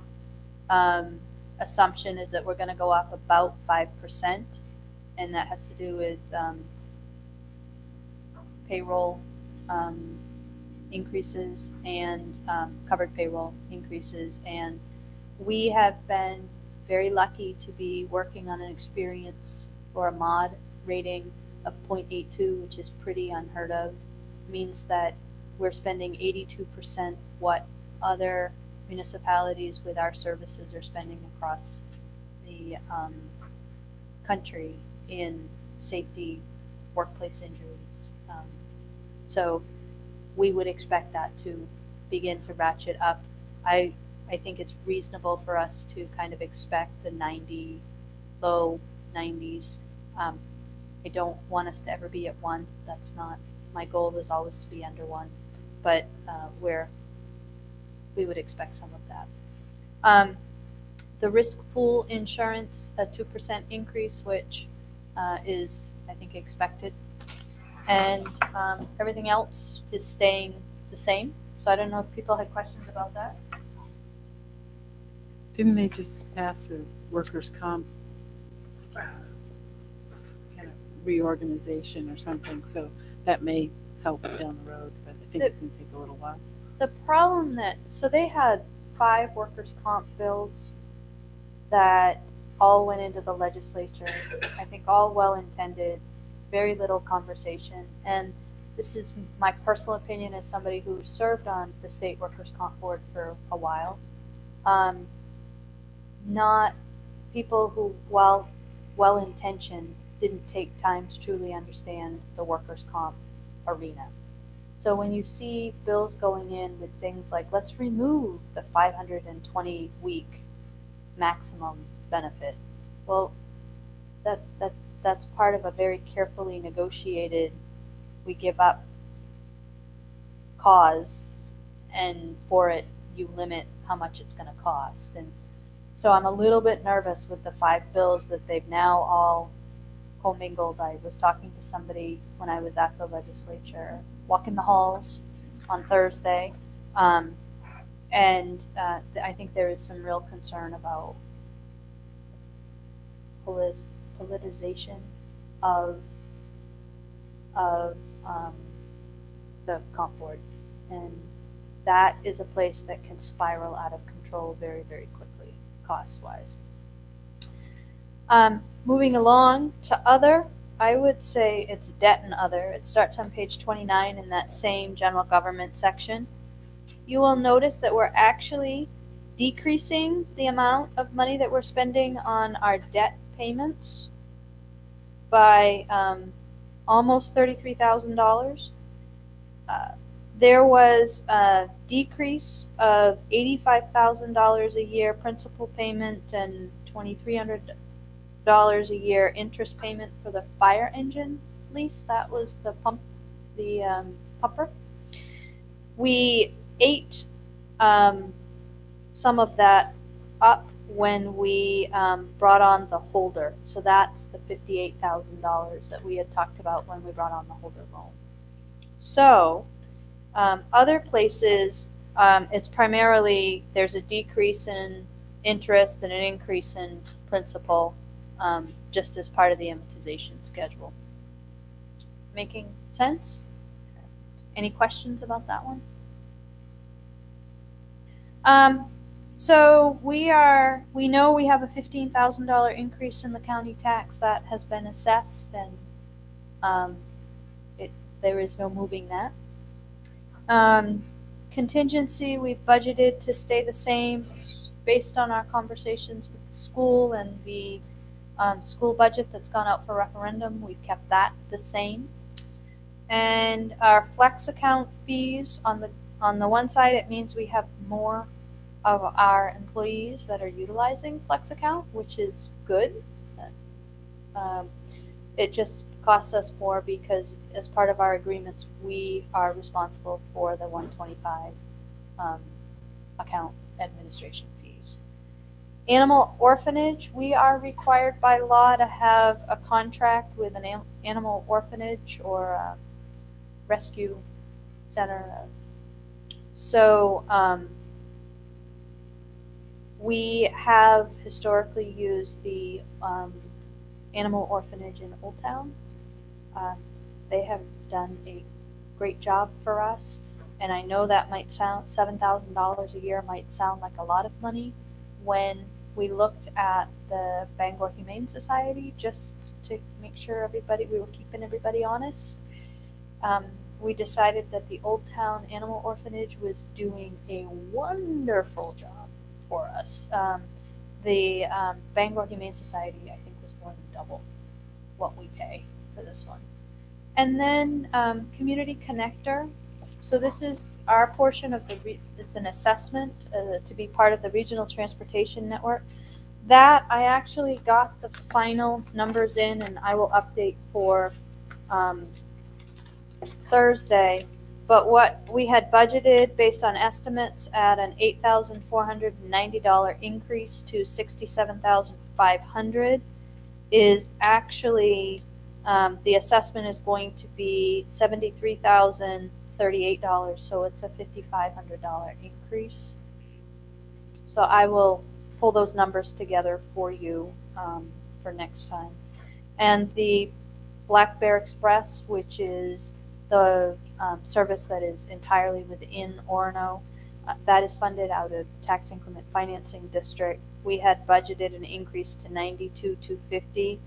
assumption is that we're going to go up about 5%, and that has to do with payroll increases and covered payroll increases. And we have been very lucky to be working on an experience or a mod rating of 0.82, which is pretty unheard of. It means that we're spending 82% what other municipalities with our services are spending across the country in safety, workplace injuries. So we would expect that to begin to ratchet up. I think it's reasonable for us to kind of expect a 90, low 90s. I don't want us to ever be at 1. That's not, my goal is always to be under 1, but we would expect some of that. The risk pool insurance, a 2% increase, which is, I think, expected. And everything else is staying the same. So I don't know if people had questions about that. Didn't they just pass a workers' comp kind of reorganization or something? So that may help down the road, but I think it's going to take a little while. The problem so they had 5 workers' comp bills that all went into the legislature. I think all well-intended, very little conversation. And this is my personal opinion as somebody who served on the state workers' comp board for a while. Not people who, while well-intentioned, didn't take time to truly understand the workers' comp arena. So when you see bills going in with things like, let's remove the 520-week maximum benefit, well, that's part of a very carefully negotiated, we give up cause, and for it you limit how much it's going to cost. And so I'm a little bit nervous with the 5 bills that they've now all commingled. I was talking to somebody when I was at the legislature, walking the halls on Thursday, and I think there is some real concern about politicization of the comp board, and that is a place that can spiral out of control very, very quickly, cost-wise. Moving along to other, I would say it's debt and other. It starts on page 29 in that same general government section. You will notice that we're actually decreasing the amount of money that we're spending on our debt payments by almost $33,000. There was a decrease of $85,000 a year principal payment and $2,300 a year interest payment for the fire engine lease. That was the pumper. We ate some of that up when we brought on the holder. So that's the $58,000 that we had talked about when we brought on the holder loan. So other places, it's primarily there's a decrease in interest and an increase in principal, just as part of the amortization schedule. Making sense? Any questions about that one? So we know we have a $15,000 increase in the county tax that has been assessed, and there is no moving that. Contingency, we've budgeted to stay the same based on our conversations with the school and the school budget that's gone out for referendum. We've kept that the same. And our flex account fees, on the one side, it means we have more of our employees that are utilizing flex account, which is good. It just costs us more because as part of our agreements, we are responsible for the 125 account administration fees. Animal orphanage, we are required by law to have a contract with an animal orphanage or a rescue center. So we have historically used the animal orphanage in Old Town. They have done a great job for us, and I know that might sound $7,000 a year might sound like a lot of money. When we looked at the Bangor Humane Society, just to make sure we were keeping everybody honest, we decided that the Old Town Animal Orphanage was doing a wonderful job for us. The Bangor Humane Society, I think, was more than double what we pay for this one. And then Community Connector. So this is our portion of it's an assessment to be part of the Regional Transportation Network. That I actually got the final numbers in, and I will update for Thursday. But what we had budgeted based on estimates at an $8,490 increase to $67,500 is actually the assessment is going to be $73,038. So it's a $5,500 increase. So I will pull those numbers together for you for next time. And the Black Bear Express, which is the service that is entirely within Orono, that is funded out of Tax Increment Financing District. We had budgeted an increase to $92,250.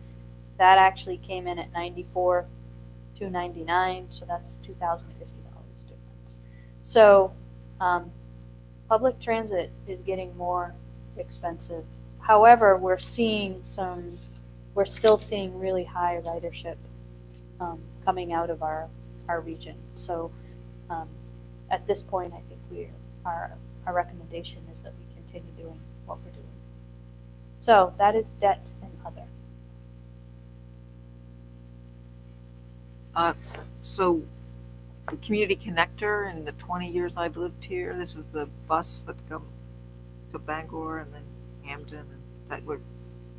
That actually came in at $94,299, so that's $2,050 difference. So public transit is getting more expensive. However, we're still seeing really high ridership coming out of our region. So at this point, I think our recommendation is that we continue doing what we're doing. So that is debt and other. So the Community Connector, in the 20 years I've lived here, this is the bus that comes to Bangor and then Hamden, and that would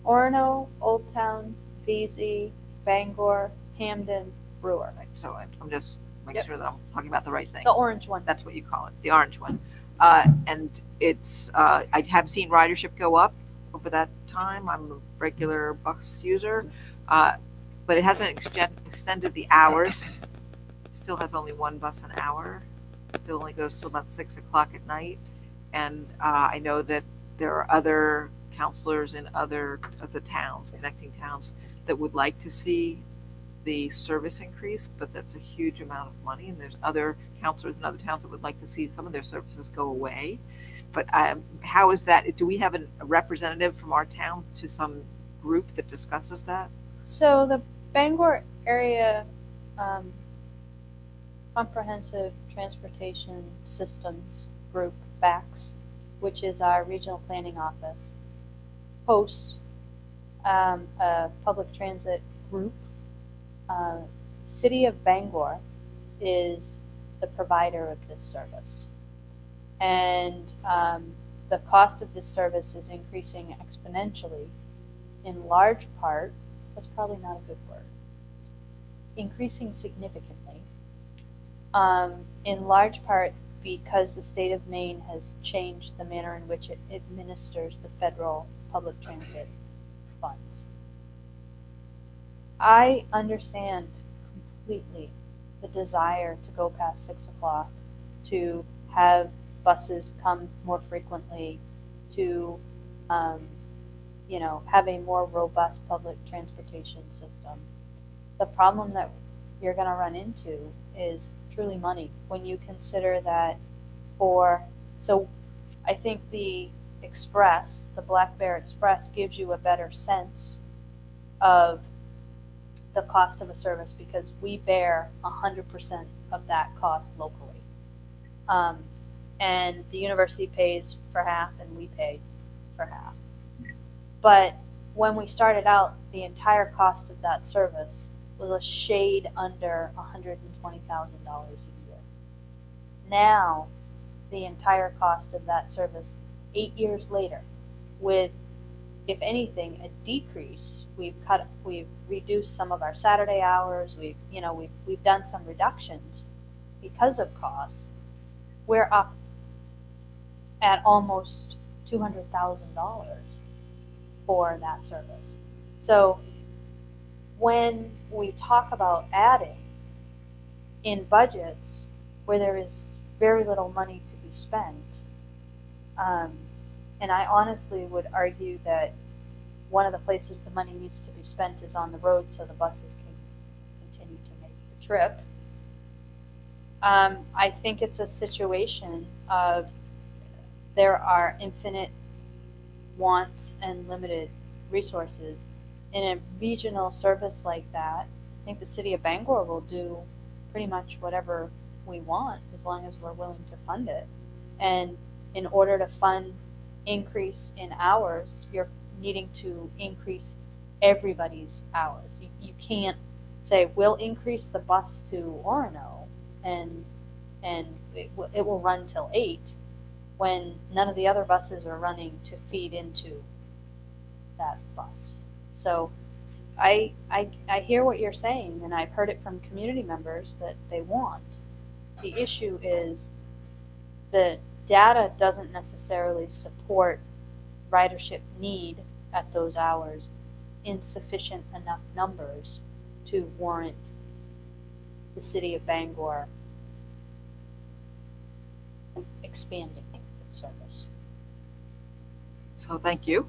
Orono, Old Town, VZ, Bangor, Hamden, Brewer. Right. So I'm just making sure that I'm talking about the right thing. The orange one. That's what you call it, the orange one. And it's I have seen ridership go up over that time. I'm a regular bus user, but it hasn't extended the hours. It still has only one bus an hour. It still only goes till about 6 o'clock at night. And I know that there are other counselors in other of the towns, connecting towns, that would like to see the service increase, but that's a huge amount of money. And there's other counselors in other towns that would like to see some of their services go away. But how is that? Do we have a representative from our town to some group that discusses that? So the Bangor area Comprehensive Transportation Systems Group, BACS, which is our regional planning office, hosts a public transit group. City of Bangor is the provider of this service. And the cost of this service is increasing exponentially, in large part, that's probably not a good word, increasing significantly, in large part because the state of Maine has changed the manner in which it administers the federal public transit funds. I understand completely the desire to go past 6 o'clock, to have buses come more frequently, to have a more robust public transportation system. The problem that you're going to run into is truly money when you consider that so I think the Express, the Black Bear Express, gives you a better sense of the cost of a service because we bear 100% of that cost locally. And the university pays for half and we pay for half. But when we started out, the entire cost of that service was a shade under $120,000 a year. Now, the entire cost of that service 8 years later, with, if anything, a decrease. We've reduced some of our Saturday hours. We've done some reductions because of costs. We're up at almost $200,000 for that service. So when we talk about adding in budgets where there is very little money to be spent, and I honestly would argue that one of the places the money needs to be spent is on the road so the buses can continue to make the trip. I think it's a situation of there are infinite wants and limited resources. In a regional service like that, I think the city of Bangor will do pretty much whatever we want as long as we're willing to fund it. And in order to fund increase in hours, you're needing to increase everybody's hours. You can't say, we'll increase the bus to Orono and it will run till 8 when none of the other buses are running to feed into that bus. So I hear what you're saying, and I've heard it from community members that they want. The issue is the data doesn't necessarily support ridership need at those hours in sufficient enough numbers to warrant the city of Bangor expanding its service. So thank you.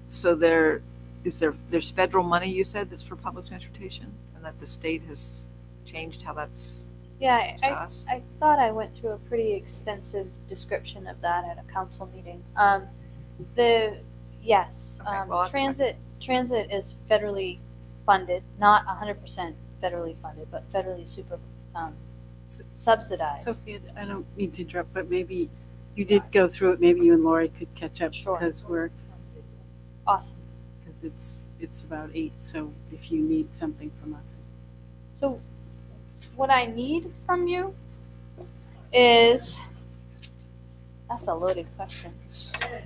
So there's federal money, you said, that's for public transportation, and that the state has changed how that's Yeah, to us? I thought I went through a pretty extensive description of that at a council meeting. Yes, Okay, well, transit is federally funded, not 100% federally funded, but federally subsidized. Sophia, I don't mean to interrupt, but maybe you did go through it. Maybe you and Lori could catch up Sure. because Awesome. it's about 8. So if you need something from us, So what I need from you is, that's a loaded question.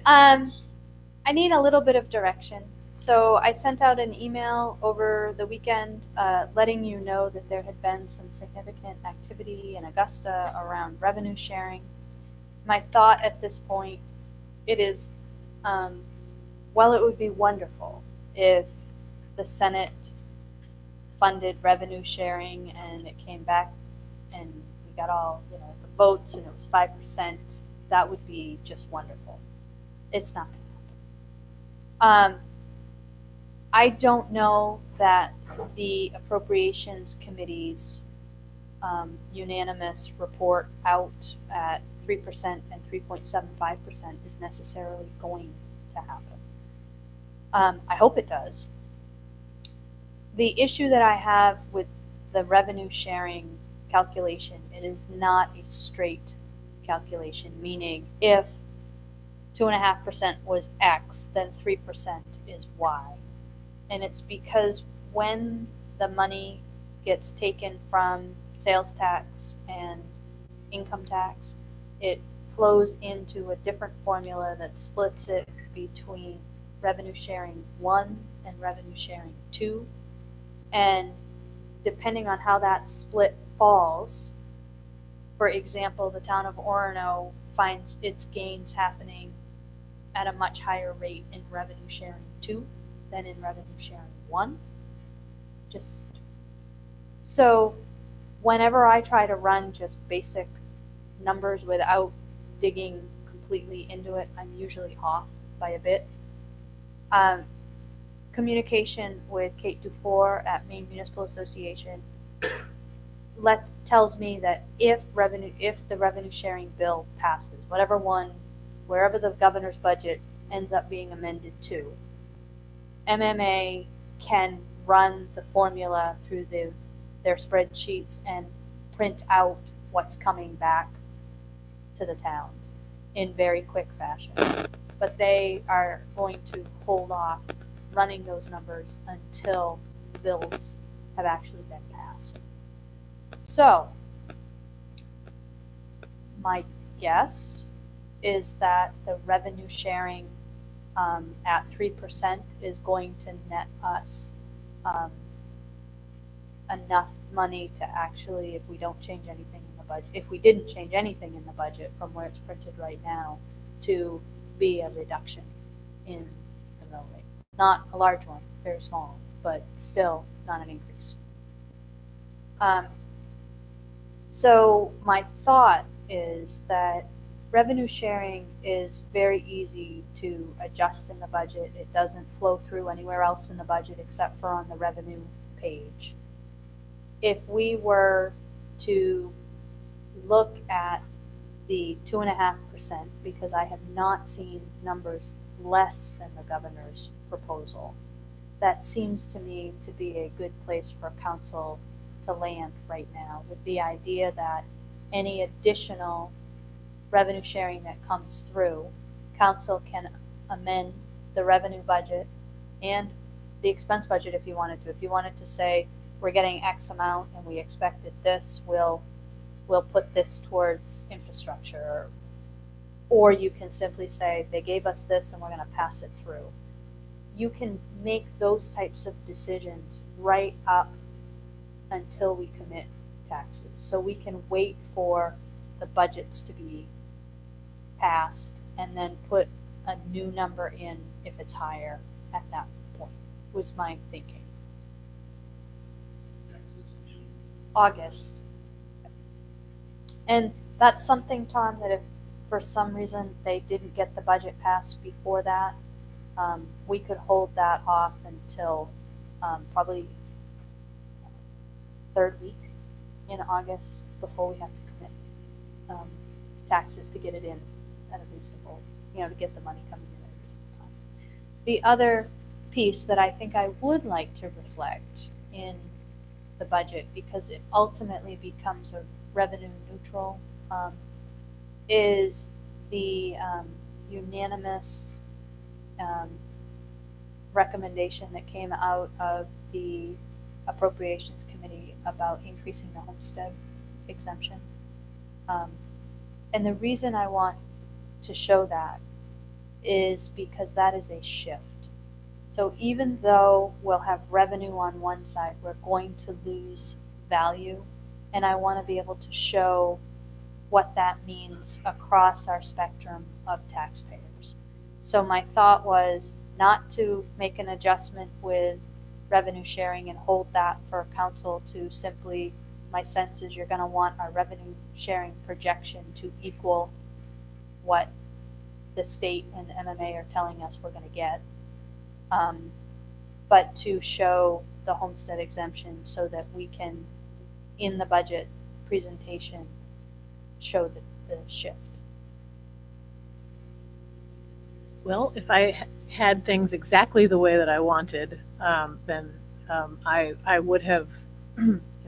I need a little bit of direction. So I sent out an email over the weekend letting you know that there had been some significant activity in Augusta around revenue sharing. My thought at this point, it is, well, it would be wonderful if the Senate funded revenue sharing and it came back and we got all, the votes and it was 5%. That would be just wonderful. It's not going to happen. I don't know that the Appropriations Committee's unanimous report out at 3% and 3.75% is necessarily going to happen. I hope it does. The issue that I have with the revenue sharing calculation. It is not a straight calculation, meaning if 2.5% was X, then 3% is Y. And it's because when the money gets taken from sales tax and income tax, it flows into a different formula that splits it between revenue sharing 1 and revenue sharing 2. And depending on how that split falls, for example, the town of Orono finds its gains happening at a much higher rate in revenue sharing 2 than in revenue sharing 1. Just so whenever I try to run just basic numbers without digging completely into it, I'm usually off by a bit. Communication with Kate Dufour at Maine Municipal Association tells me that if the revenue sharing bill passes, wherever the governor's budget ends up being amended to, MMA can run the formula through their spreadsheets and print out what's coming back to the towns in very quick fashion. But they are going to hold off running those numbers until the bills have actually been passed. So, my guess is that the revenue sharing at 3% is going to net us enough money to actually, if we don't change anything in the budget, if we didn't change anything in the budget from where it's printed right now, to be a reduction in the mill rate. Not a large one, very small, but still not an increase. So my thought is that revenue sharing is very easy to adjust in the budget. It doesn't flow through anywhere else in the budget except for on the revenue page. If we were to look at the 2.5%, because I have not seen numbers less than the governor's proposal, that seems to me to be a good place for council to land right now, with the idea that any additional revenue sharing that comes through, council can amend the revenue budget and the expense budget if you wanted to. If you wanted to say, we're getting X amount and we expected this, we'll put this towards infrastructure. Or you can simply say, they gave us this and we're going to pass it through. You can make those types of decisions right up until we commit taxes. So we can wait for the budgets to be passed and then put a new number in if it's higher at that point, was my thinking. August. And that's something, Tom, that if for some reason they didn't get the budget passed before that, we could hold that off until probably third week in August before we have to commit taxes to get it in at a reasonable, to get the money coming in at a reasonable time. The other piece that I think I would like to reflect in the budget, because it ultimately becomes a revenue neutral, is the unanimous recommendation that came out of the Appropriations Committee about increasing the homestead exemption. And the reason I want to show that is because that is a shift. So even though we'll have revenue on one side, we're going to lose value. And I want to be able to show what that means across our spectrum of taxpayers. So my thought was not to make an adjustment with revenue sharing and hold that for council to simply, my sense is you're going to want our revenue sharing projection to equal what the state and MMA are telling us we're going to get, but to show the homestead exemption so that we can, in the budget presentation, show the shift. Well, if I had things exactly the way that I wanted, then I would have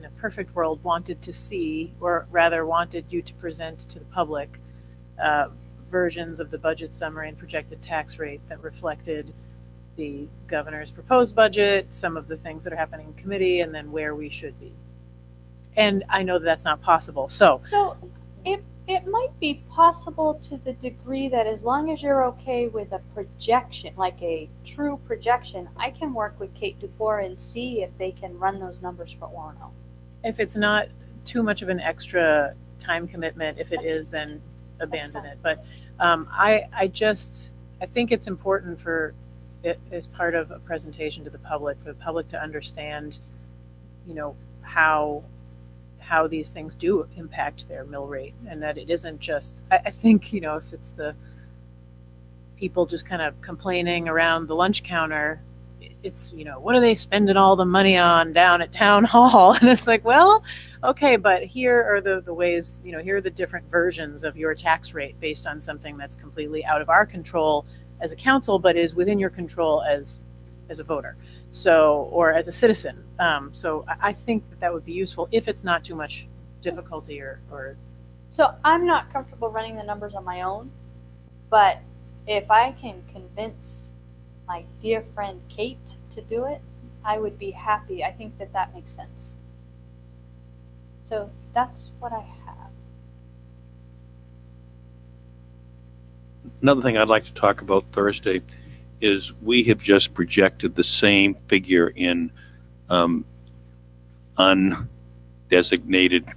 in a perfect world, wanted to see, or rather wanted you to present to the public, versions of the budget summary and projected tax rate that reflected the governor's proposed budget, some of the things that are happening in committee, and then where we should be. And I know that that's not possible. So So it might be possible to the degree that as long as you're okay with a projection, like a true projection, I can work with Kate Dufour and see if they can run those numbers for Orono. if it's not too much of an extra time commitment, if it is, then abandon fine. it. But I think it's important for it as part of a presentation to the public, for the public to understand, how these things do impact their mill rate, and that it isn't just, I think, if it's the people just kind of complaining around the lunch counter, it's, what are they spending all the money on down at town hall? And it's like, well, okay, but here are the ways, here are the different versions of your tax rate based on something that's completely out of our control as a council, but is within your control as a voter. So, or as a citizen. So I think that would be useful if it's not too much difficulty or So I'm not comfortable running the numbers on my own, but if I can convince my dear friend Kate to do it, I would be happy. I think that makes sense. So that's what I have. Another thing I'd like to talk about Thursday is we have just projected the same figure in undesignated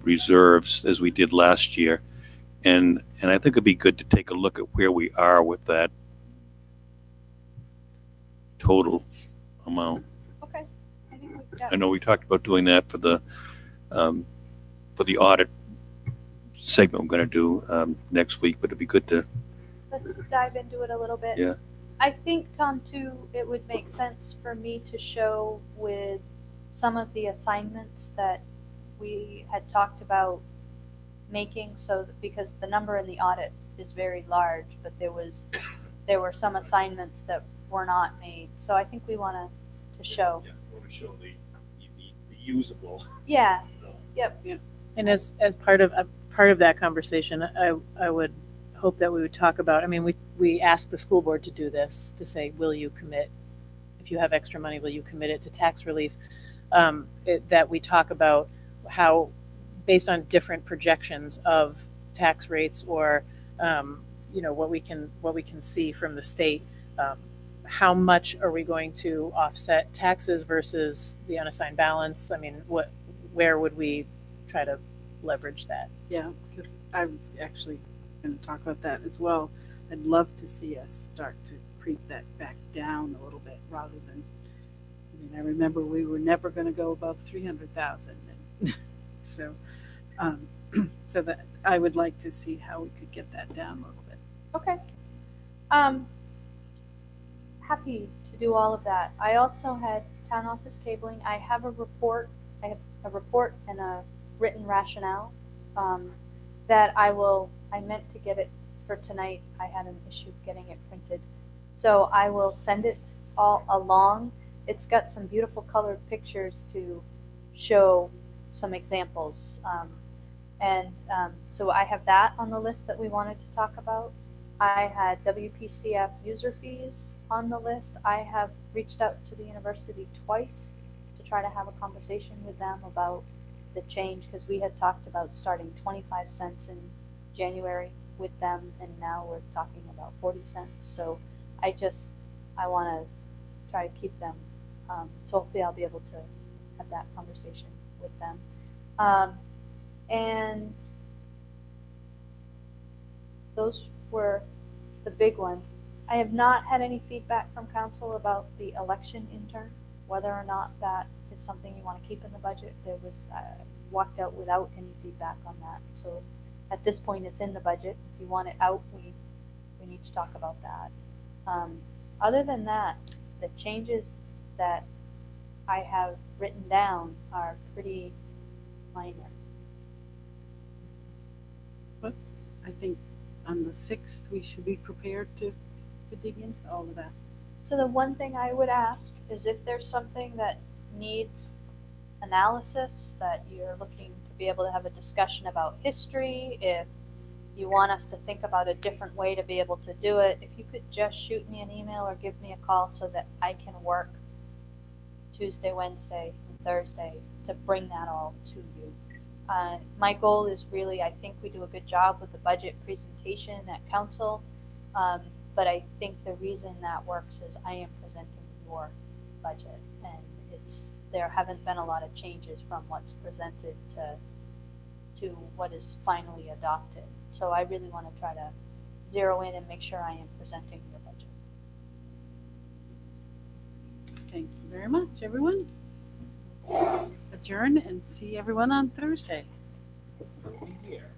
reserves as we did last year. And I think it'd be good to take a look at where we are with that total amount. Okay. I think we've got I know we talked about doing that for the audit segment we're going to do next week, but it'd be good to. Let's dive into it a little bit. Yeah. I think, Tom, too, it would make sense for me to show with some of the assignments that we had talked about making, so that, because the number in the audit is very large, but there were some assignments that were not made. So I think we want to show. Yeah, we want to show the usable. Yeah. Yep. and as part of that conversation, I would hope that we would talk about, I mean, we asked the school board to do this, to say, will you commit, if you have extra money, will you commit it to tax relief? That we talk about how, based on different projections of tax rates or, what we can see from the state, how much are we going to offset taxes versus the unassigned balance? I mean, where would we try to leverage that? Yeah, because I was actually going to talk about that as well. I'd love to see us start to creep that back down a little bit rather than, I remember we were never going to go above 300,000. So, so that I would like to see how we could get that down a little bit. Okay. Happy to do all of that. I also had town office cabling. I have a report. I have a report and a written rationale that I meant to get it for tonight. I had an issue getting it printed. So I will send it all along. It's got some beautiful colored pictures to show some examples. So I have that on the list that we wanted to talk about. I had WPCF user fees on the list. I have reached out to the university twice to try to have a conversation with them about the change, because we had talked about starting 25 cents in January with them, and now we're talking about 40 cents. So I want to try to keep them. So hopefully I'll be able to have that conversation with them. And those were the big ones. I have not had any feedback from council about the election intern, whether or not that is something you want to keep in the budget. There was walked out without any feedback on that. So at this point, it's in the budget. If you want it out, we need to talk about that. Other than that, the changes that I have written down are pretty minor. But I think on the 6th, we should be prepared to dig into all of that. So the one thing I would ask is if there's something that needs analysis, that you're looking to be able to have a discussion about history, if you want us to think about a different way to be able to do it, if you could just shoot me an email or give me a call so that I can work Tuesday, Wednesday, and Thursday to bring that all to you. My goal is really, I think we do a good job with the budget presentation at council, but I think the reason that works is I am presenting your budget, and there haven't been a lot of changes from what's presented to what is finally adopted. So I really want to try to zero in and make sure I am presenting your budget. Thank you very much, everyone. Adjourn and see everyone on Thursday. Here.